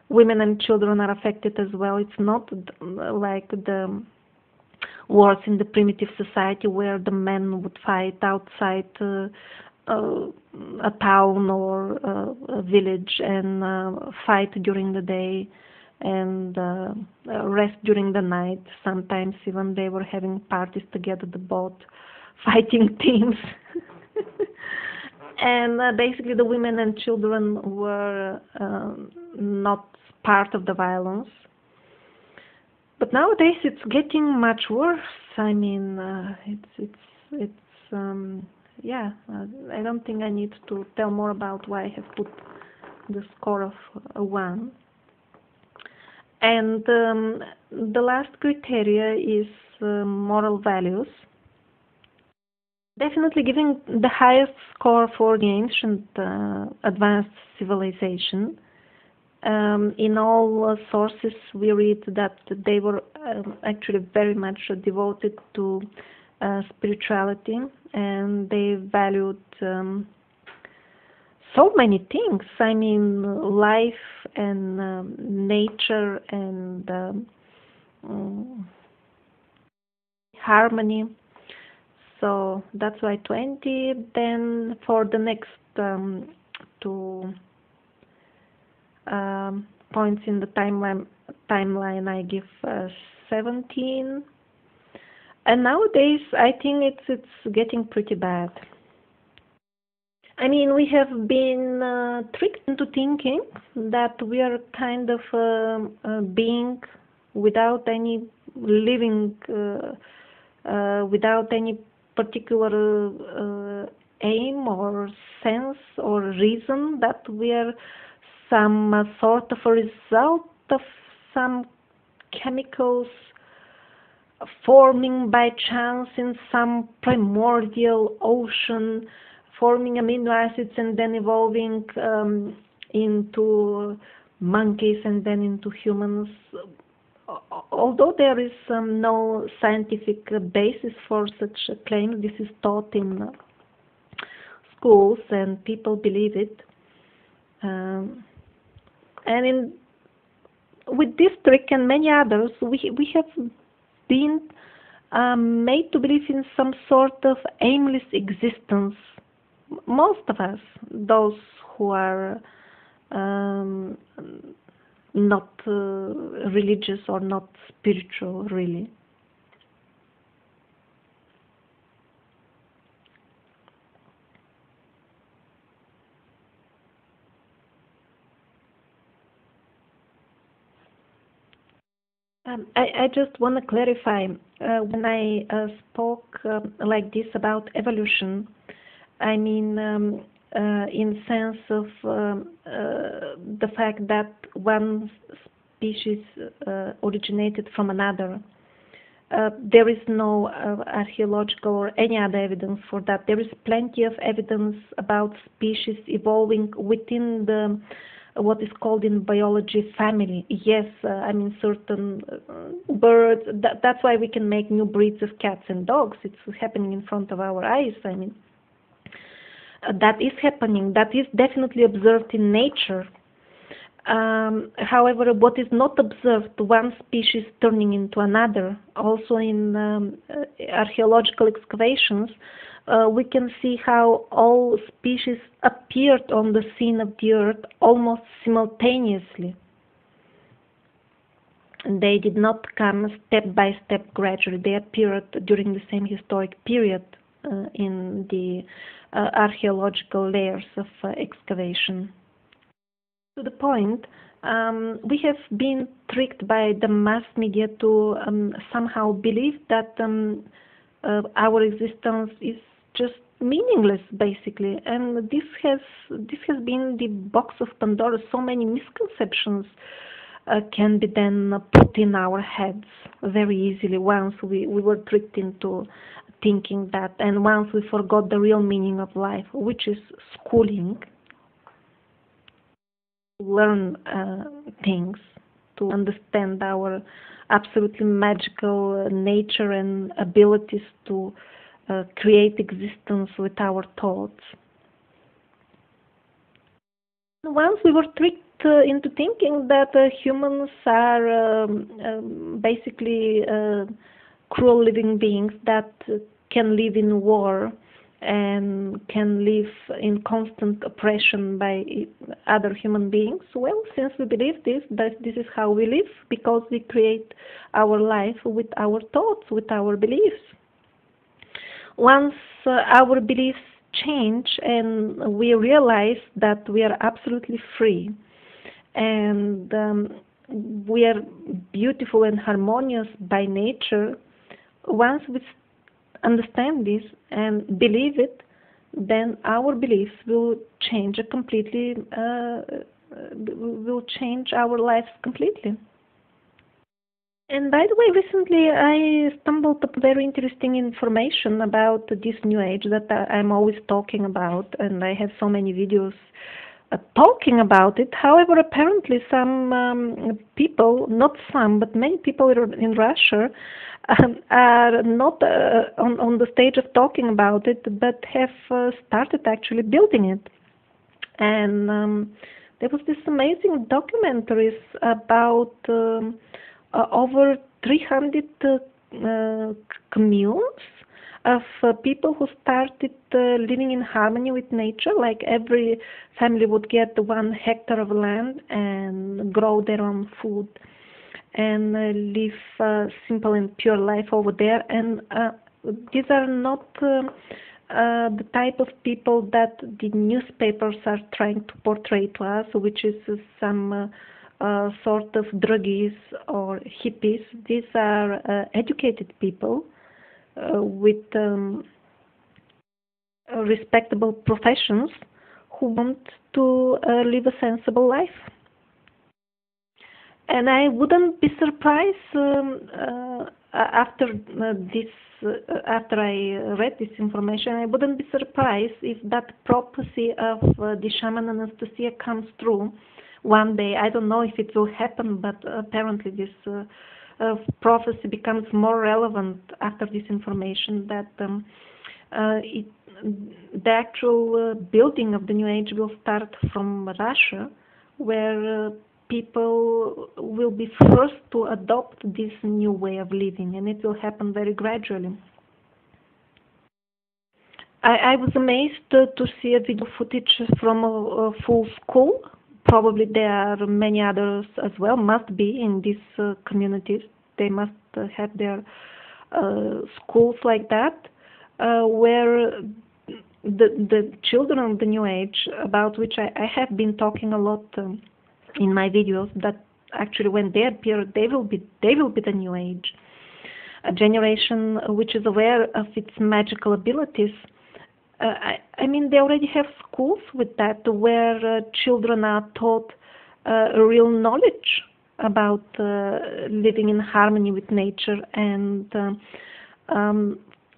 women and children are affected as well. It's not like the wars in the primitive society where the men would fight outside a town or a village and fight during the day and rest during the night. Sometimes even they were having parties together, the both fighting teams. And basically the women and children were not part of the violence. But nowadays it's getting much worse. I mean, I don't think I need to tell more about why I have put the score of 1. And the last criteria is moral values. Definitely giving the highest score for the ancient advanced civilization. In all sources we read that they were actually very much devoted to spirituality, and they valued so many things. I mean, life and nature and harmony. So that's why 20. Then for the next 2 points in the timeline I give 17. And nowadays I think it's getting pretty bad. I mean, we have been tricked into thinking that we are kind of a being without any living, without any particular aim or sense or reason, that we are some sort of a result of some chemicals forming by chance in some primordial ocean, forming amino acids and then evolving into monkeys and then into humans. Although there is no scientific basis for such a claim, this is taught in schools and people believe it. And with this trick and many others, we have been made to believe in some sort of aimless existence. Most of us, those who are not religious or not spiritual, really. I just want to clarify, when I spoke like this about evolution, I mean in sense of the fact that one species originated from another. There is no archaeological or any other evidence for that. There is plenty of evidence about species evolving within the what is called in biology family. Yes, I mean certain birds. That's why we can make new breeds of cats and dogs. It's happening in front of our eyes. I mean, that is happening. That is definitely observed in nature. However, what is not observed, one species turning into another. Also in archaeological excavations, we can see how all species appeared on the scene of the earth almost simultaneously. They did not come step by step gradually. They appeared during the same historic period. in the archaeological layers of excavation. To the point, we have been tricked by the mass media to somehow believe that our existence is just meaningless, basically, and this has been the box of Pandora. So many misconceptions can be then put in our heads very easily once we were tricked into thinking that, and once we forgot the real meaning of life, which is schooling, learn things, to understand our absolutely magical nature and abilities to create existence with our thoughts. Once we were tricked into thinking that humans are basically cruel living beings that can live in war and can live in constant oppression by other human beings. Well, since we believe this, that this is how we live, because we create our life with our thoughts, with our beliefs. Once our beliefs change and we realize that we are absolutely free and we are beautiful and harmonious by nature, once we understand this and believe it, then our beliefs will change completely, will change our lives completely. And by the way, recently I stumbled upon very interesting information about this new age that I'm always talking about, and I have so many videos talking about it. However, apparently some people, not some, but many people in Russia are not on the stage of talking about it, but have started actually building it. And there was this amazing documentaries about over 300 communes of people who started living in harmony with nature. Like every family would get 1 hectare of land and grow their own food and live a simple and pure life over there. And these are not the type of people that the newspapers are trying to portray to us, which is some sort of druggies or hippies. These are educated people with respectable professions who want to live a sensible life. And I wouldn't be surprised after after I read this information, I wouldn't be surprised if that prophecy of the shaman Anastasia comes true one day. I don't know if it will happen, but apparently this prophecy becomes more relevant after this information, that the actual building of the New Age will start from Russia, where people will be forced to adopt this new way of living, and it will happen very gradually. I was amazed to see a video footage from a full school. Probably there are many others as well, must be in these communities. They must have their schools like that, where the children of the New Age, about which I have been talking a lot in my videos, that actually when they appear, they will be the New Age, a generation which is aware of its magical abilities. I mean, they already have schools with that, where children are taught real knowledge about living in harmony with nature, and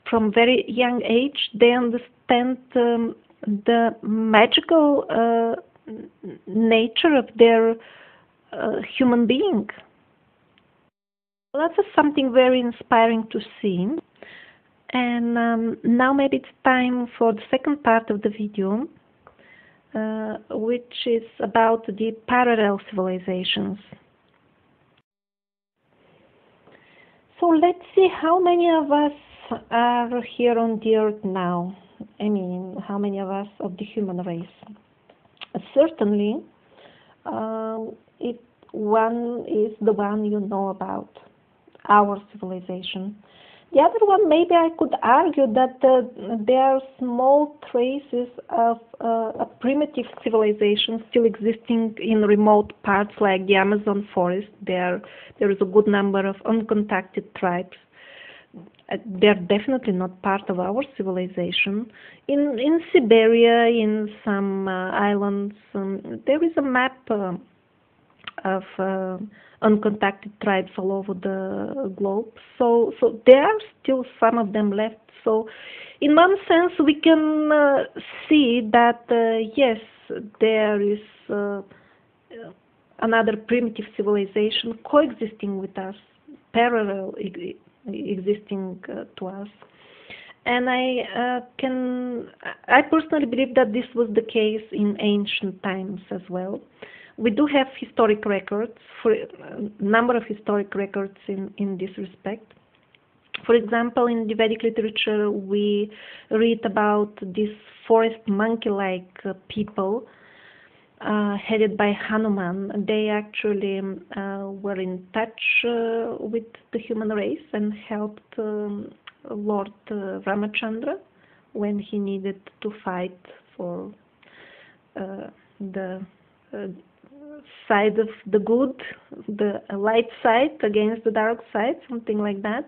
from very young age they understand the magical nature of their human being. Well, that's something very inspiring to see. And now maybe it's time for the second part of the video, which is about the parallel civilizations. So let's see how many of us are here on the earth now. I mean, how many of us of the human race? Certainly, one is the one you know about, our civilization. The other one, maybe I could argue that there are small traces of a primitive civilization still existing in remote parts like the Amazon forest. There is a good number of uncontacted tribes. They're definitely not part of our civilization. In Siberia, in some islands, there is a map of uncontacted tribes all over the globe. So there are still some of them left. So in one sense, we can see that yes, there is another primitive civilization coexisting with us, parallel existing to us. And I personally believe that this was the case in ancient times as well. We do have historic records, for a number of historic records in this respect. For example, in the Vedic literature, we read about these forest monkey-like people headed by Hanuman. They actually were in touch with the human race and helped Lord Ramachandra when he needed to fight for the side of the good, the light side against the dark side, something like that.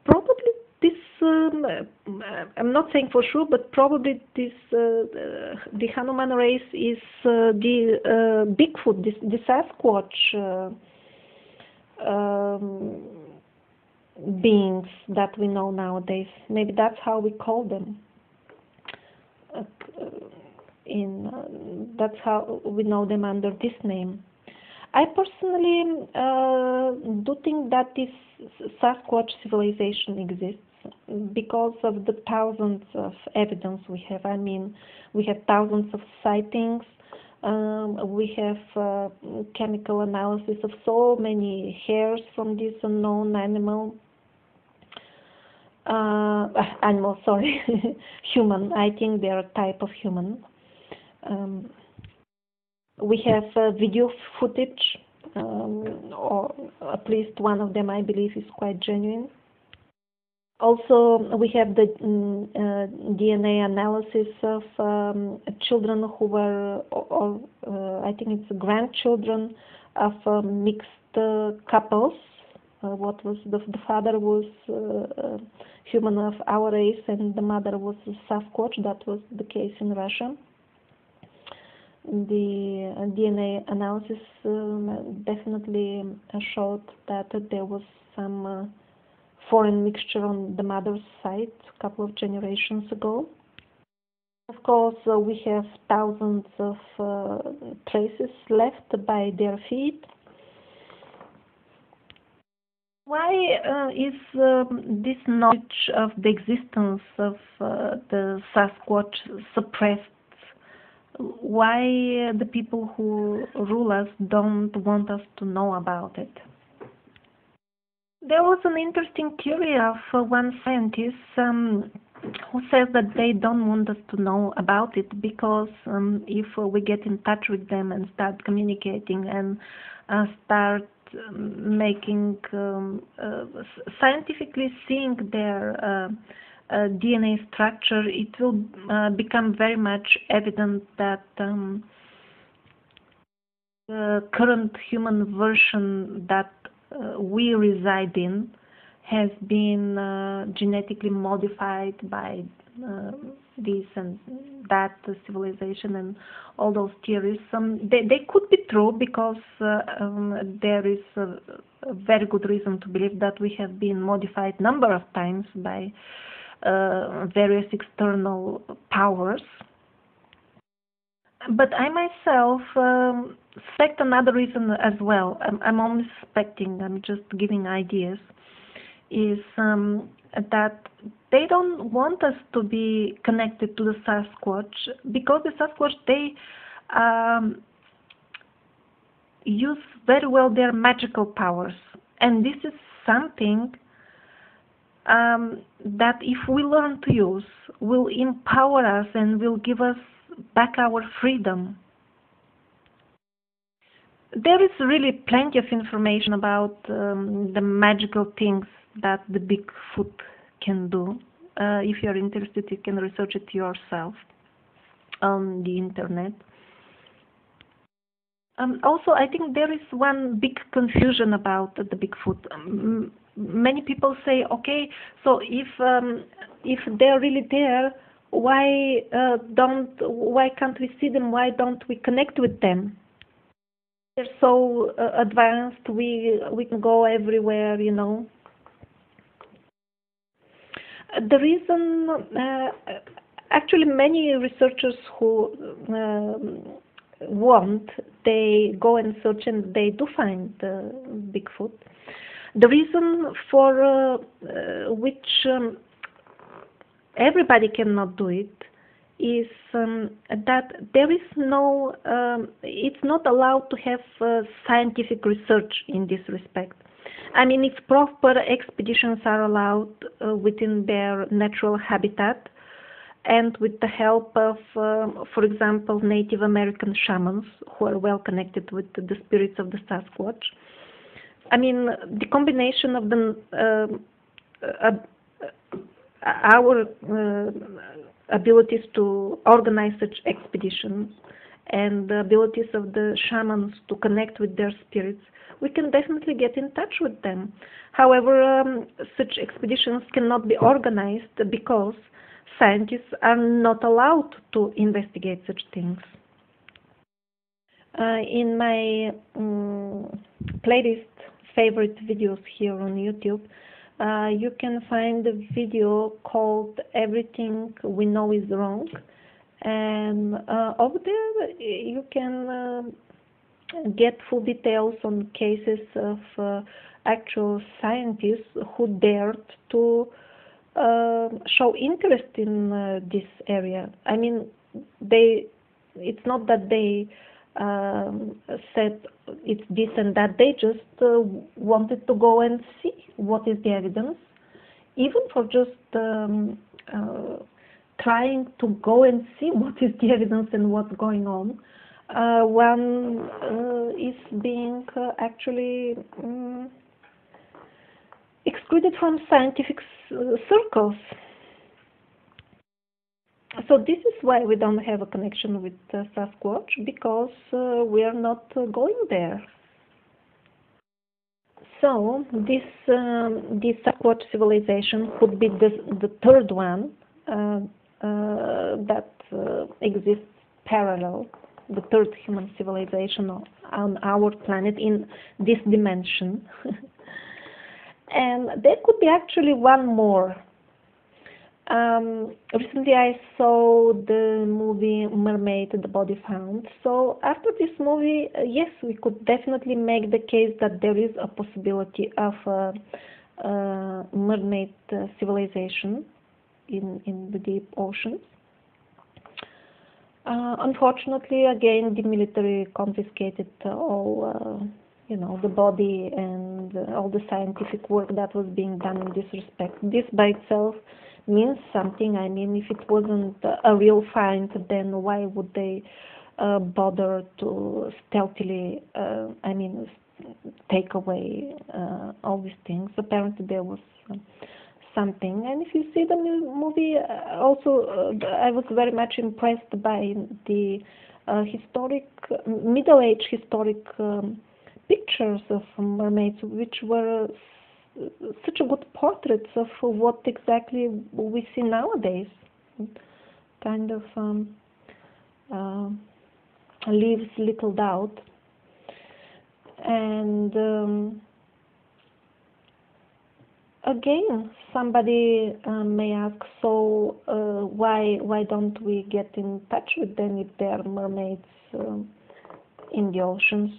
Probably this, I'm not saying for sure, but probably this, the Hanuman race is the Bigfoot, the Sasquatch beings that we know nowadays. Maybe that's how we call them. That's how we know them under this name. I personally do think that this Sasquatch civilization exists because of the thousands of evidence we have. I mean, we have thousands of sightings. We have chemical analysis of so many hairs from this unknown animal. Sorry, human. I think they are a type of human. We have video footage, or at least one of them I believe is quite genuine. Also, we have the DNA analysis of children who were, or I think it's grandchildren of mixed couples. What was the father was human of our race and the mother was Sasquatch. That was the case in Russia. The DNA analysis definitely showed that there was some foreign mixture on the mother's side a couple of generations ago. Of course, we have thousands of traces left by their feet. Why is this knowledge of the existence of the Sasquatch suppressed? Why the people who rule us don't want us to know about it? There was an interesting theory of one scientist who says that they don't want us to know about it because if we get in touch with them and start communicating and start making scientifically seeing their DNA structure, it will become very much evident that the current human version that we reside in has been genetically modified by this and that civilization and all those theories. They could be true because there is a very good reason to believe that we have been modified number of times by various external powers. But I myself suspect another reason as well. I'm only suspecting, I'm just giving ideas, is that they don't want us to be connected to the Sasquatch because the Sasquatch, they use very well their magical powers. And this is something that if we learn to use, will empower us and will give us back our freedom. There is really plenty of information about the magical things that the Bigfoot can do. If you're interested, you can research it yourself on the internet. Also, I think there is one big confusion about the Bigfoot. Many people say, okay, so if they're really there, why can't we see them? Why don't we connect with them? They're so advanced. We can go everywhere, you know. The reason, actually, many researchers who want, they go and search and they do find Bigfoot. The reason for which everybody cannot do it is that there is no, it's not allowed to have scientific research in this respect. I mean, if proper expeditions are allowed within their natural habitat and with the help of, for example, Native American shamans who are well connected with the spirits of the Sasquatch. I mean, the combination of our abilities to organize such expeditions and the abilities of the shamans to connect with their spirits, we can definitely get in touch with them. However, such expeditions cannot be organized because scientists are not allowed to investigate such things. In my playlist favorite videos here on YouTube, you can find a video called Everything We Know Is Wrong, and over there you can get full details on cases of actual scientists who dared to show interest in this area. I mean, it's not that they said it's this and that, they just wanted to go and see what is the evidence, even for just trying to go and see what is the evidence and what's going on. One is being actually excluded from scientific circles. So this is why we don't have a connection with Sasquatch, because we are not going there. So this Sasquatch civilization could be the third one that exists parallel, the third human civilization on our planet in this dimension. And there could be actually one more. Recently I saw the movie Mermaid, The Body Found. So after this movie, yes, we could definitely make the case that there is a possibility of a mermaid civilization in the deep oceans. Unfortunately, again, the military confiscated all the body and all the scientific work that was being done in this respect. This by itself means something. I mean, if it wasn't a real find, then why would they bother to stealthily, take away all these things? Apparently there was something. And if you see the movie, also I was very much impressed by the middle-aged historic pictures of mermaids, which were such a good portraits of what exactly we see nowadays. Kind of leaves little doubt. And again, somebody may ask, so why don't we get in touch with them if they are mermaids in the oceans?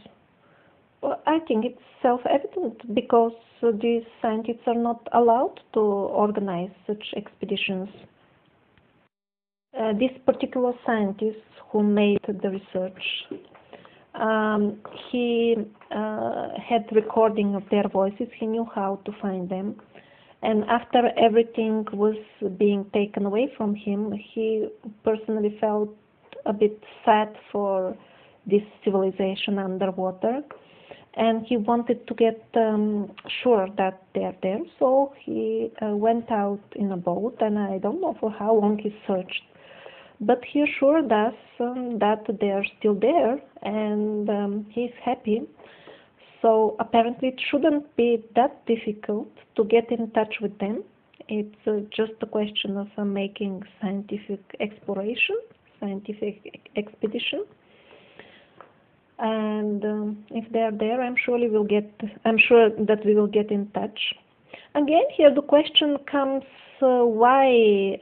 Well, I think it's self-evident, because these scientists are not allowed to organize such expeditions. This particular scientist who made the research, he had recording of their voices. He knew how to find them. And after everything was being taken away from him, he personally felt a bit sad for this civilization underwater. and he wanted to get sure that they're there. So he went out in a boat, and I don't know for how long he searched, but he assured us that they're still there, and he's happy. So apparently it shouldn't be that difficult to get in touch with them. It's just a question of making scientific exploration, scientific expedition, and if they are there, I'm sure that we will get in touch. Again, here the question comes: why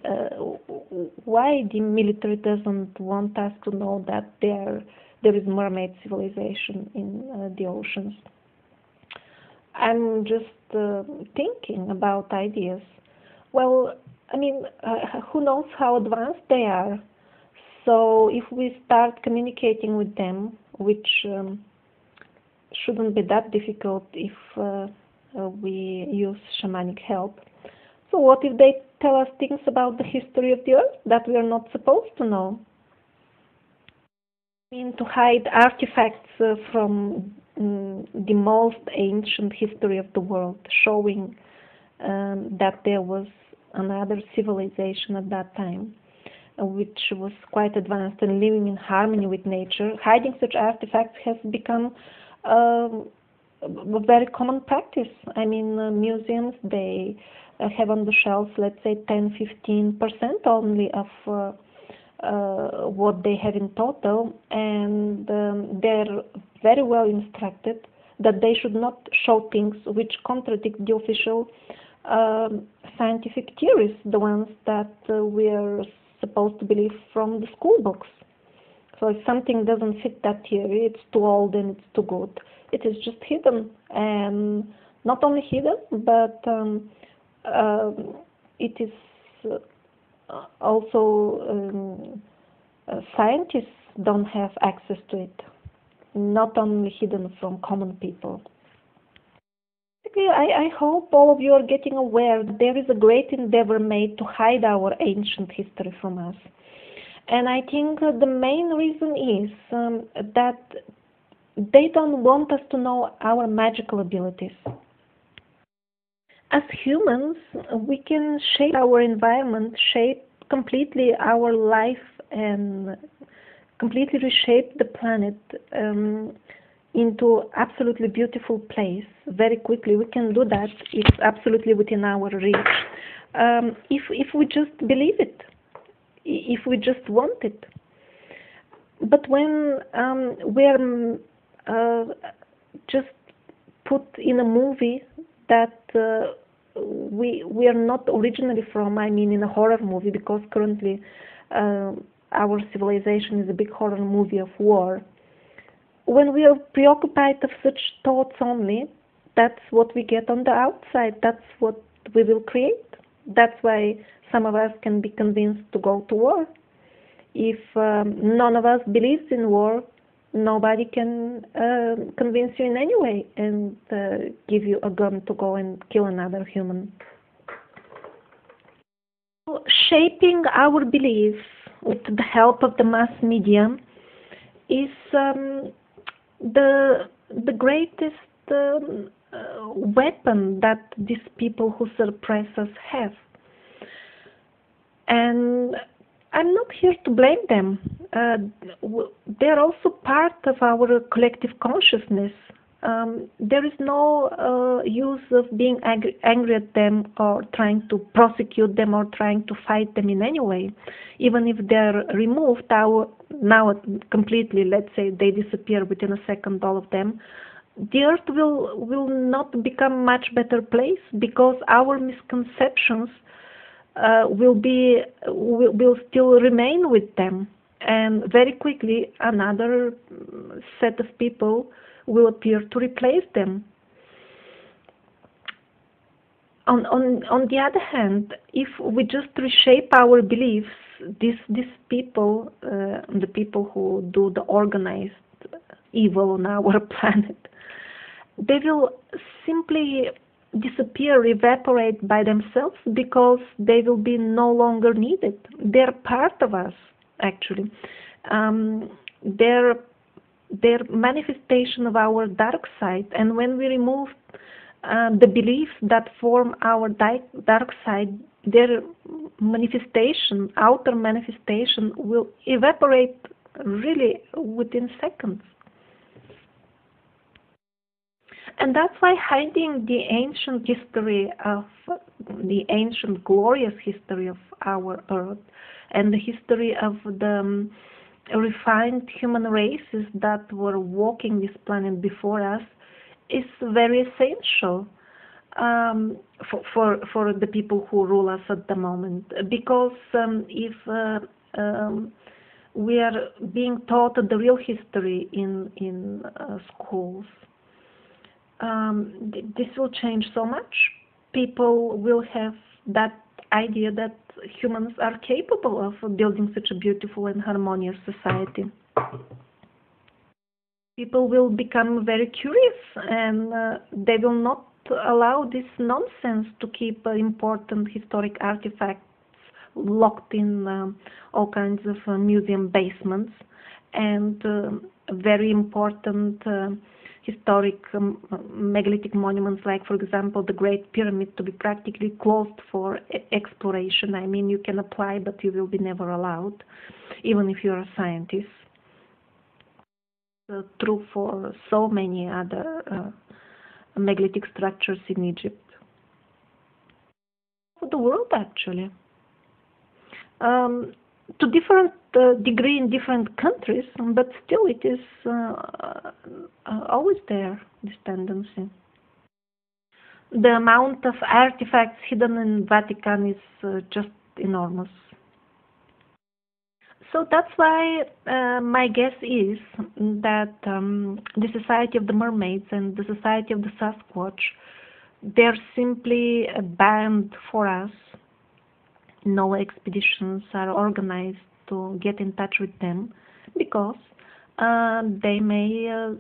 the military doesn't want us to know that there is mermaid civilization in the oceans? I'm just thinking about ideas. Well, I mean, who knows how advanced they are? So if we start communicating with them, which shouldn't be that difficult if we use shamanic help. So what if they tell us things about the history of the earth that we are not supposed to know? I mean, to hide artifacts from the most ancient history of the world, showing that there was another civilization at that time, which was quite advanced and living in harmony with nature. Hiding such artifacts has become a very common practice. I mean, museums, they have on the shelves, let's say 10-15% only of what they have in total, and they're very well instructed that they should not show things which contradict the official scientific theories, the ones that we are supposed to believe from the school books. So if something doesn't fit that theory, it's too old and it's too good, it is just hidden. And not only hidden, but it is also scientists don't have access to it, not only hidden from common people. I hope all of you are getting aware that there is a great endeavor made to hide our ancient history from us. And I think the main reason is that they don't want us to know our magical abilities. As humans, we can shape our environment, shape completely our life, and completely reshape the planet into absolutely beautiful place very quickly. We can do that. It's absolutely within our reach. If we just believe it, if we just want it. But when we're just put in a movie that we are not originally from, I mean in a horror movie, because currently our civilization is a big horror movie of war. When we are preoccupied of such thoughts only, that's what we get on the outside. That's what we will create. That's why some of us can be convinced to go to war. If none of us believes in war, nobody can convince you in any way and give you a gun to go and kill another human. Shaping our beliefs with the help of the mass media is the greatest weapon that these people who suppress us have. And I'm not here to blame them. They're also part of our collective consciousness. There is no use of being angry at them or trying to prosecute them or trying to fight them in any way. Even if they're removed now completely, let's say they disappear within a second, all of them, the earth will not become a much better place, because our misconceptions will still remain with them, and very quickly another set of people will appear to replace them. On the other hand, if we just reshape our beliefs, these people, the people who do the organized evil on our planet, they will simply disappear, evaporate by themselves, because they will be no longer needed. They're part of us, actually. They're their manifestation of our dark side. And when we remove the beliefs that form our dark side, their manifestation, outer manifestation, will evaporate really within seconds. And that's why hiding the ancient history of the ancient glorious history of our Earth and the history of the refined human races that were walking this planet before us is very essential for the people who rule us at the moment. Because if we are being taught the real history in schools, this will change so much. People will have that idea that humans are capable of building such a beautiful and harmonious society. People will become very curious, and they will not allow this nonsense to keep important historic artifacts locked in all kinds of museum basements and very important historic megalithic monuments, like, for example, the Great Pyramid, to be practically closed for exploration. I mean, you can apply, but you will be never allowed, even if you're a scientist. True for so many other megalithic structures in Egypt. For the world, actually. To different degree in different countries, but still it is always there, this tendency. The amount of artifacts hidden in Vatican is just enormous. So that's why my guess is that the Society of the Mermaids and the Society of the Sasquatch, they're simply banned for us. No expeditions are organized to get in touch with them because they may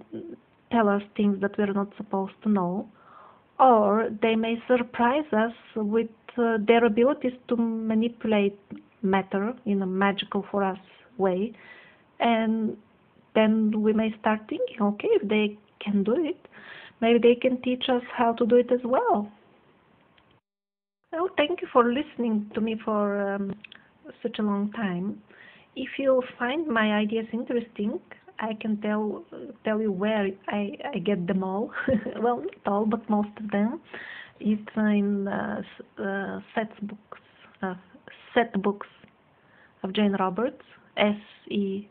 tell us things that we're not supposed to know, or they may surprise us with their abilities to manipulate matter in a magical for us way, and then we may start thinking, okay, if they can do it, maybe they can teach us how to do it as well. Well, thank you for listening to me for such a long time. If you find my ideas interesting, I can tell you where I get them all. Well, not all, but most of them. It's in Set Books of Jane Roberts, SETH.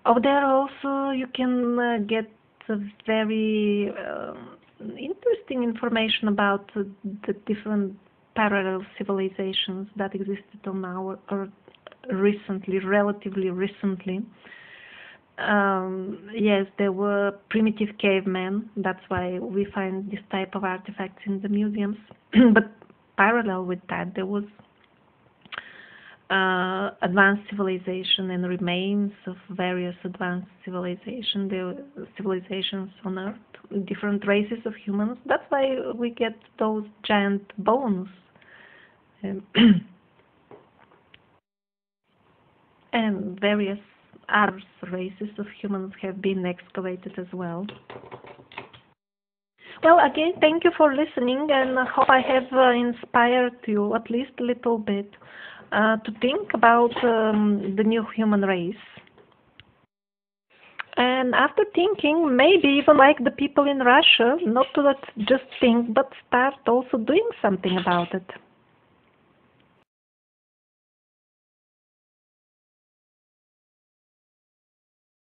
Over there also you can get very interesting information about the different parallel civilizations that existed on our Earth recently, relatively recently. Yes, there were primitive cavemen. That's why we find this type of artifacts in the museums. But parallel with that, there was advanced civilization and remains of various advanced civilizations. There were civilizations on Earth, different races of humans. That's why we get those giant bones. And various other races of humans have been excavated as well. Well, again, thank you for listening, and I hope I have inspired you at least a little bit to think about the new human race. And after thinking, maybe even like the people in Russia, not to just think, but start also doing something about it.